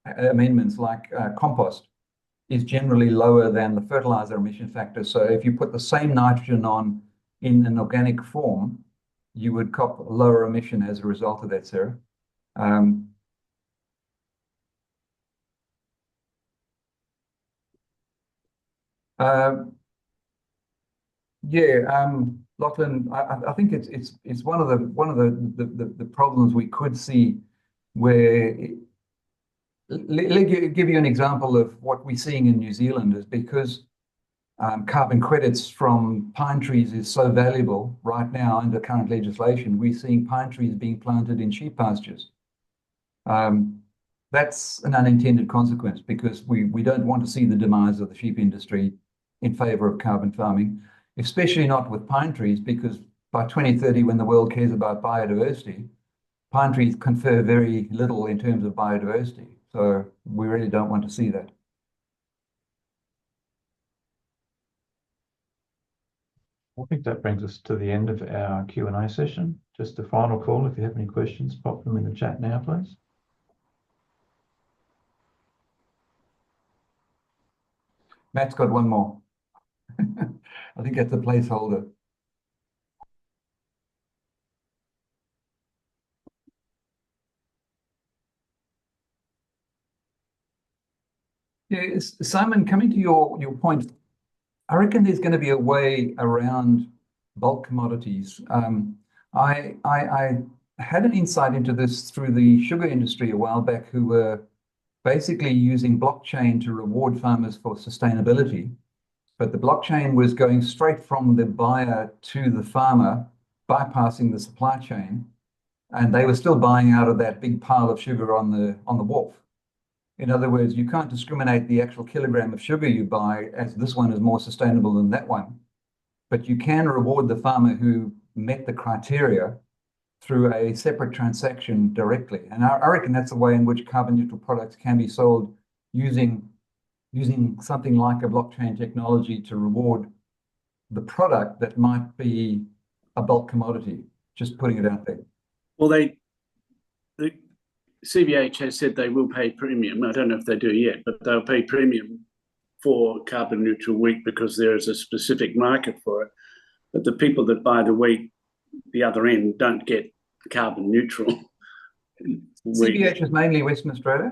amendments like compost is generally lower than the fertilizer emission factor. So if you put the same nitrogen on in an organic form, you would cop a lower emission as a result of that, Sarah. Lachlan, I think it's one of the problems we could see where let me give you an example of what we're seeing in New Zealand is because carbon credits from pine trees is so valuable right now under current legislation, we're seeing pine trees being planted in sheep pastures. That's an unintended consequence because we don't want to see the demise of the sheep industry in favor of carbon farming, especially not with pine trees, because by 2030, when the world cares about biodiversity, pine trees confer very little in terms of biodiversity. So we really don't want to see that. I think that brings us to the end of our Q&A session. Just a final call. If you have any questions, pop them in the chat now, please. Matt's got one more. I think that's a placeholder. Yeah, Simon, coming to your point, I reckon there's going to be a way around bulk commodities. I had an insight into this through the sugar industry a while back, who were basically using blockchain to reward farmers for sustainability. But the blockchain was going straight from the buyer to the farmer, bypassing the supply chain, and they were still buying out of that big pile of sugar on the wharf. In other words, you can't discriminate the actual kilogram of sugar you buy as this one is more sustainable than that one. But you can reward the farmer who met the criteria through a separate transaction directly. And I reckon that's the way in which carbon neutral products can be sold using something like a blockchain technology to reward the product that might be a bulk commodity, just putting it out there. Well, the CBH has said they will pay premium. I don't know if they do yet, but they'll pay premium for carbon neutral wheat because there is a specific market for it. But the people that buy the wheat, the other end, don't get carbon neutral wheat. CBH is mainly Western Australia?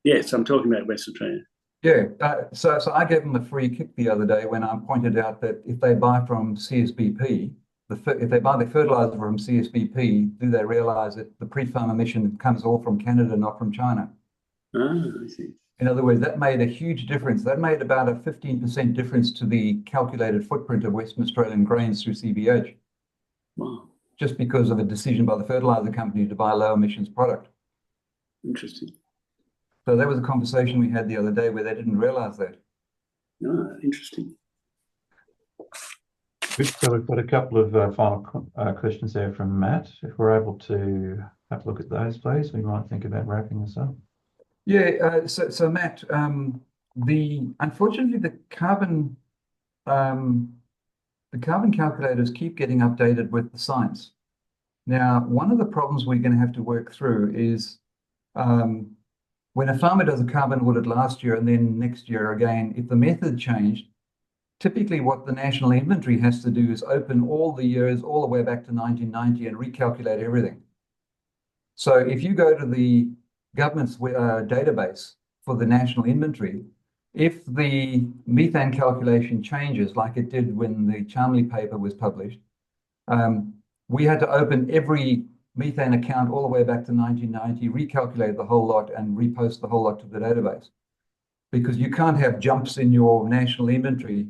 Yes, I'm talking about Western Australia. Yeah, so I gave them a free kick the other day when I pointed out that if they buy from CSBP, if they buy their fertilizer from CSBP, do they realize that the pre-farm emission comes all from Canada, not from China? Ah, I see. In other words, that made a huge difference. That made about a 15% difference to the calculated footprint of Western Australian grains through CBH. Wow. Just because of a decision by the fertilizer company to buy a low emissions product. Interesting. So that was a conversation we had the other day where they didn't realize that. Ah, interesting. So we've got a couple of final questions there from Matt. If we're able to have a look at those, please, we might think about wrapping this up. Yeah, so Matt, unfortunately the carbon calculators keep getting updated with the science. Now, one of the problems we're going to have to work through is when a farmer does a carbon audit last year and then next year again, if the method changed, typically what the national inventory has to do is open all the years all the way back to 1990 and recalculate everything. So if you go to the government's database for the national inventory, if the methane calculation changes like it did when the Charmley paper was published, we had to open every methane account all the way back to 1990, recalculate the whole lot and repost the whole lot to the database. Because you can't have jumps in your national inventory.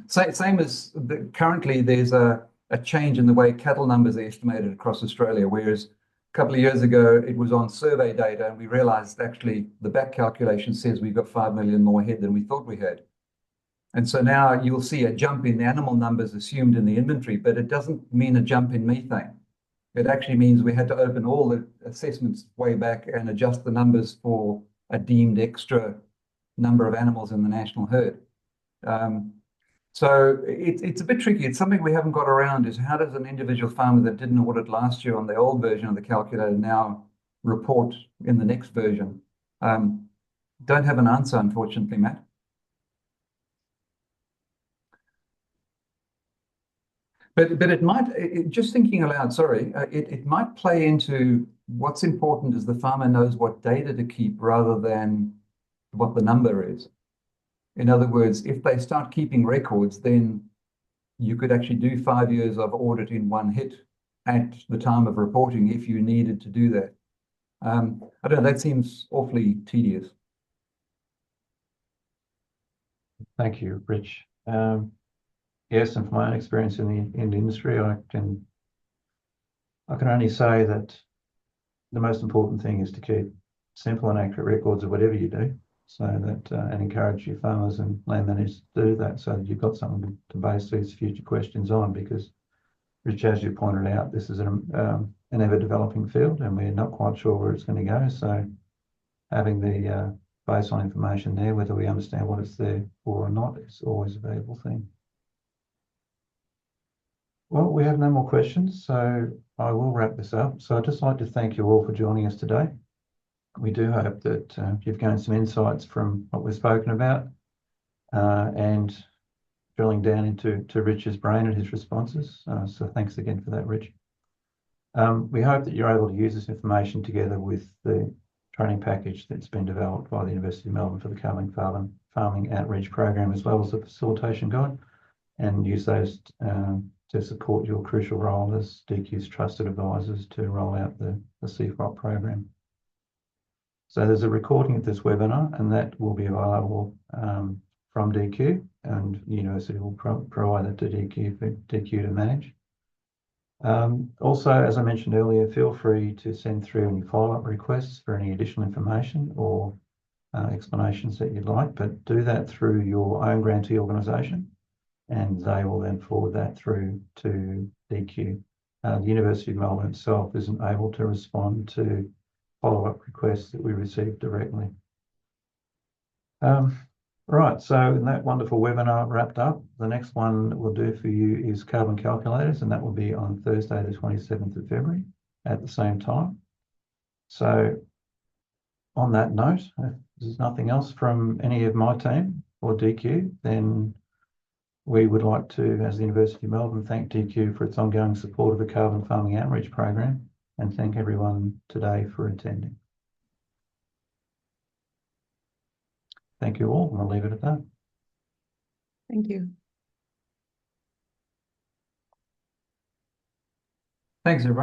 Same as currently there's a change in the way cattle numbers are estimated across Australia, whereas a couple of years ago it was on survey data and we realized actually the back calculation says we've got 5 million more head than we thought we had. And so now you'll see a jump in the animal numbers assumed in the inventory, but it doesn't mean a jump in methane. It actually means we had to open all the assessments way back and adjust the numbers for a deemed extra number of animals in the national herd. So it's a bit tricky. It's something we haven't got around is how does an individual farmer that didn't audit last year on the old version of the calculator now report in the next version? Don't have an answer, unfortunately, Matt. But it might, just thinking aloud, sorry, it might play into what's important is the farmer knows what data to keep rather than what the number is. In other words, if they start keeping records, then you could actually do 5 years of audit in one hit at the time of reporting if you needed to do that. I don't know, that seems awfully tedious. Thank you, Rich. Yes, and from my own experience in the industry, I can only say that the most important thing is to keep simple and accurate records of whatever you do, so that and encourage your farmers and land managers to do that, so that you've got something to base these future questions on. Because, Rich, as you pointed out, this is an ever-developing field, and we're not quite sure where it's going to go. So, having the baseline information there, whether we understand what it's there for or not, is always a valuable thing. Well, we have no more questions, so I will wrap this up. So I'd just like to thank you all for joining us today. We do hope that you've gained some insights from what we've spoken about, and drilling down into Rich's brain and his responses. So thanks again for that, Rich. We hope that you're able to use this information together with the training package that's been developed by the University of Melbourne for the Carbon Farming Outreach Program, as well as the facilitation guide, and use those to support your crucial role as DQ's trusted advisors to roll out the CFROP program. So there's a recording of this webinar, and that will be available from DQ, and the university will provide it to DQ for DQ to manage. Also, as I mentioned earlier, feel free to send through any follow-up requests for any additional information or explanations that you'd like, but do that through your own grantee organisation, and they will then forward that through to DQ. The University of Melbourne itself isn't able to respond to follow-up requests that we receive directly. Right, so in that wonderful webinar wrapped up, the next one that we'll do for you is carbon calculators, and that will be on Thursday, the 27th of February at the same time. So on that note, if there's nothing else from any of my team or DQ, then we would like to, as the University of Melbourne, thank DQ for its ongoing support of the Carbon Farming Outreach Program, and thank everyone today for attending. Thank you all, and I'll leave it at that. Thank you. Thanks, everyone.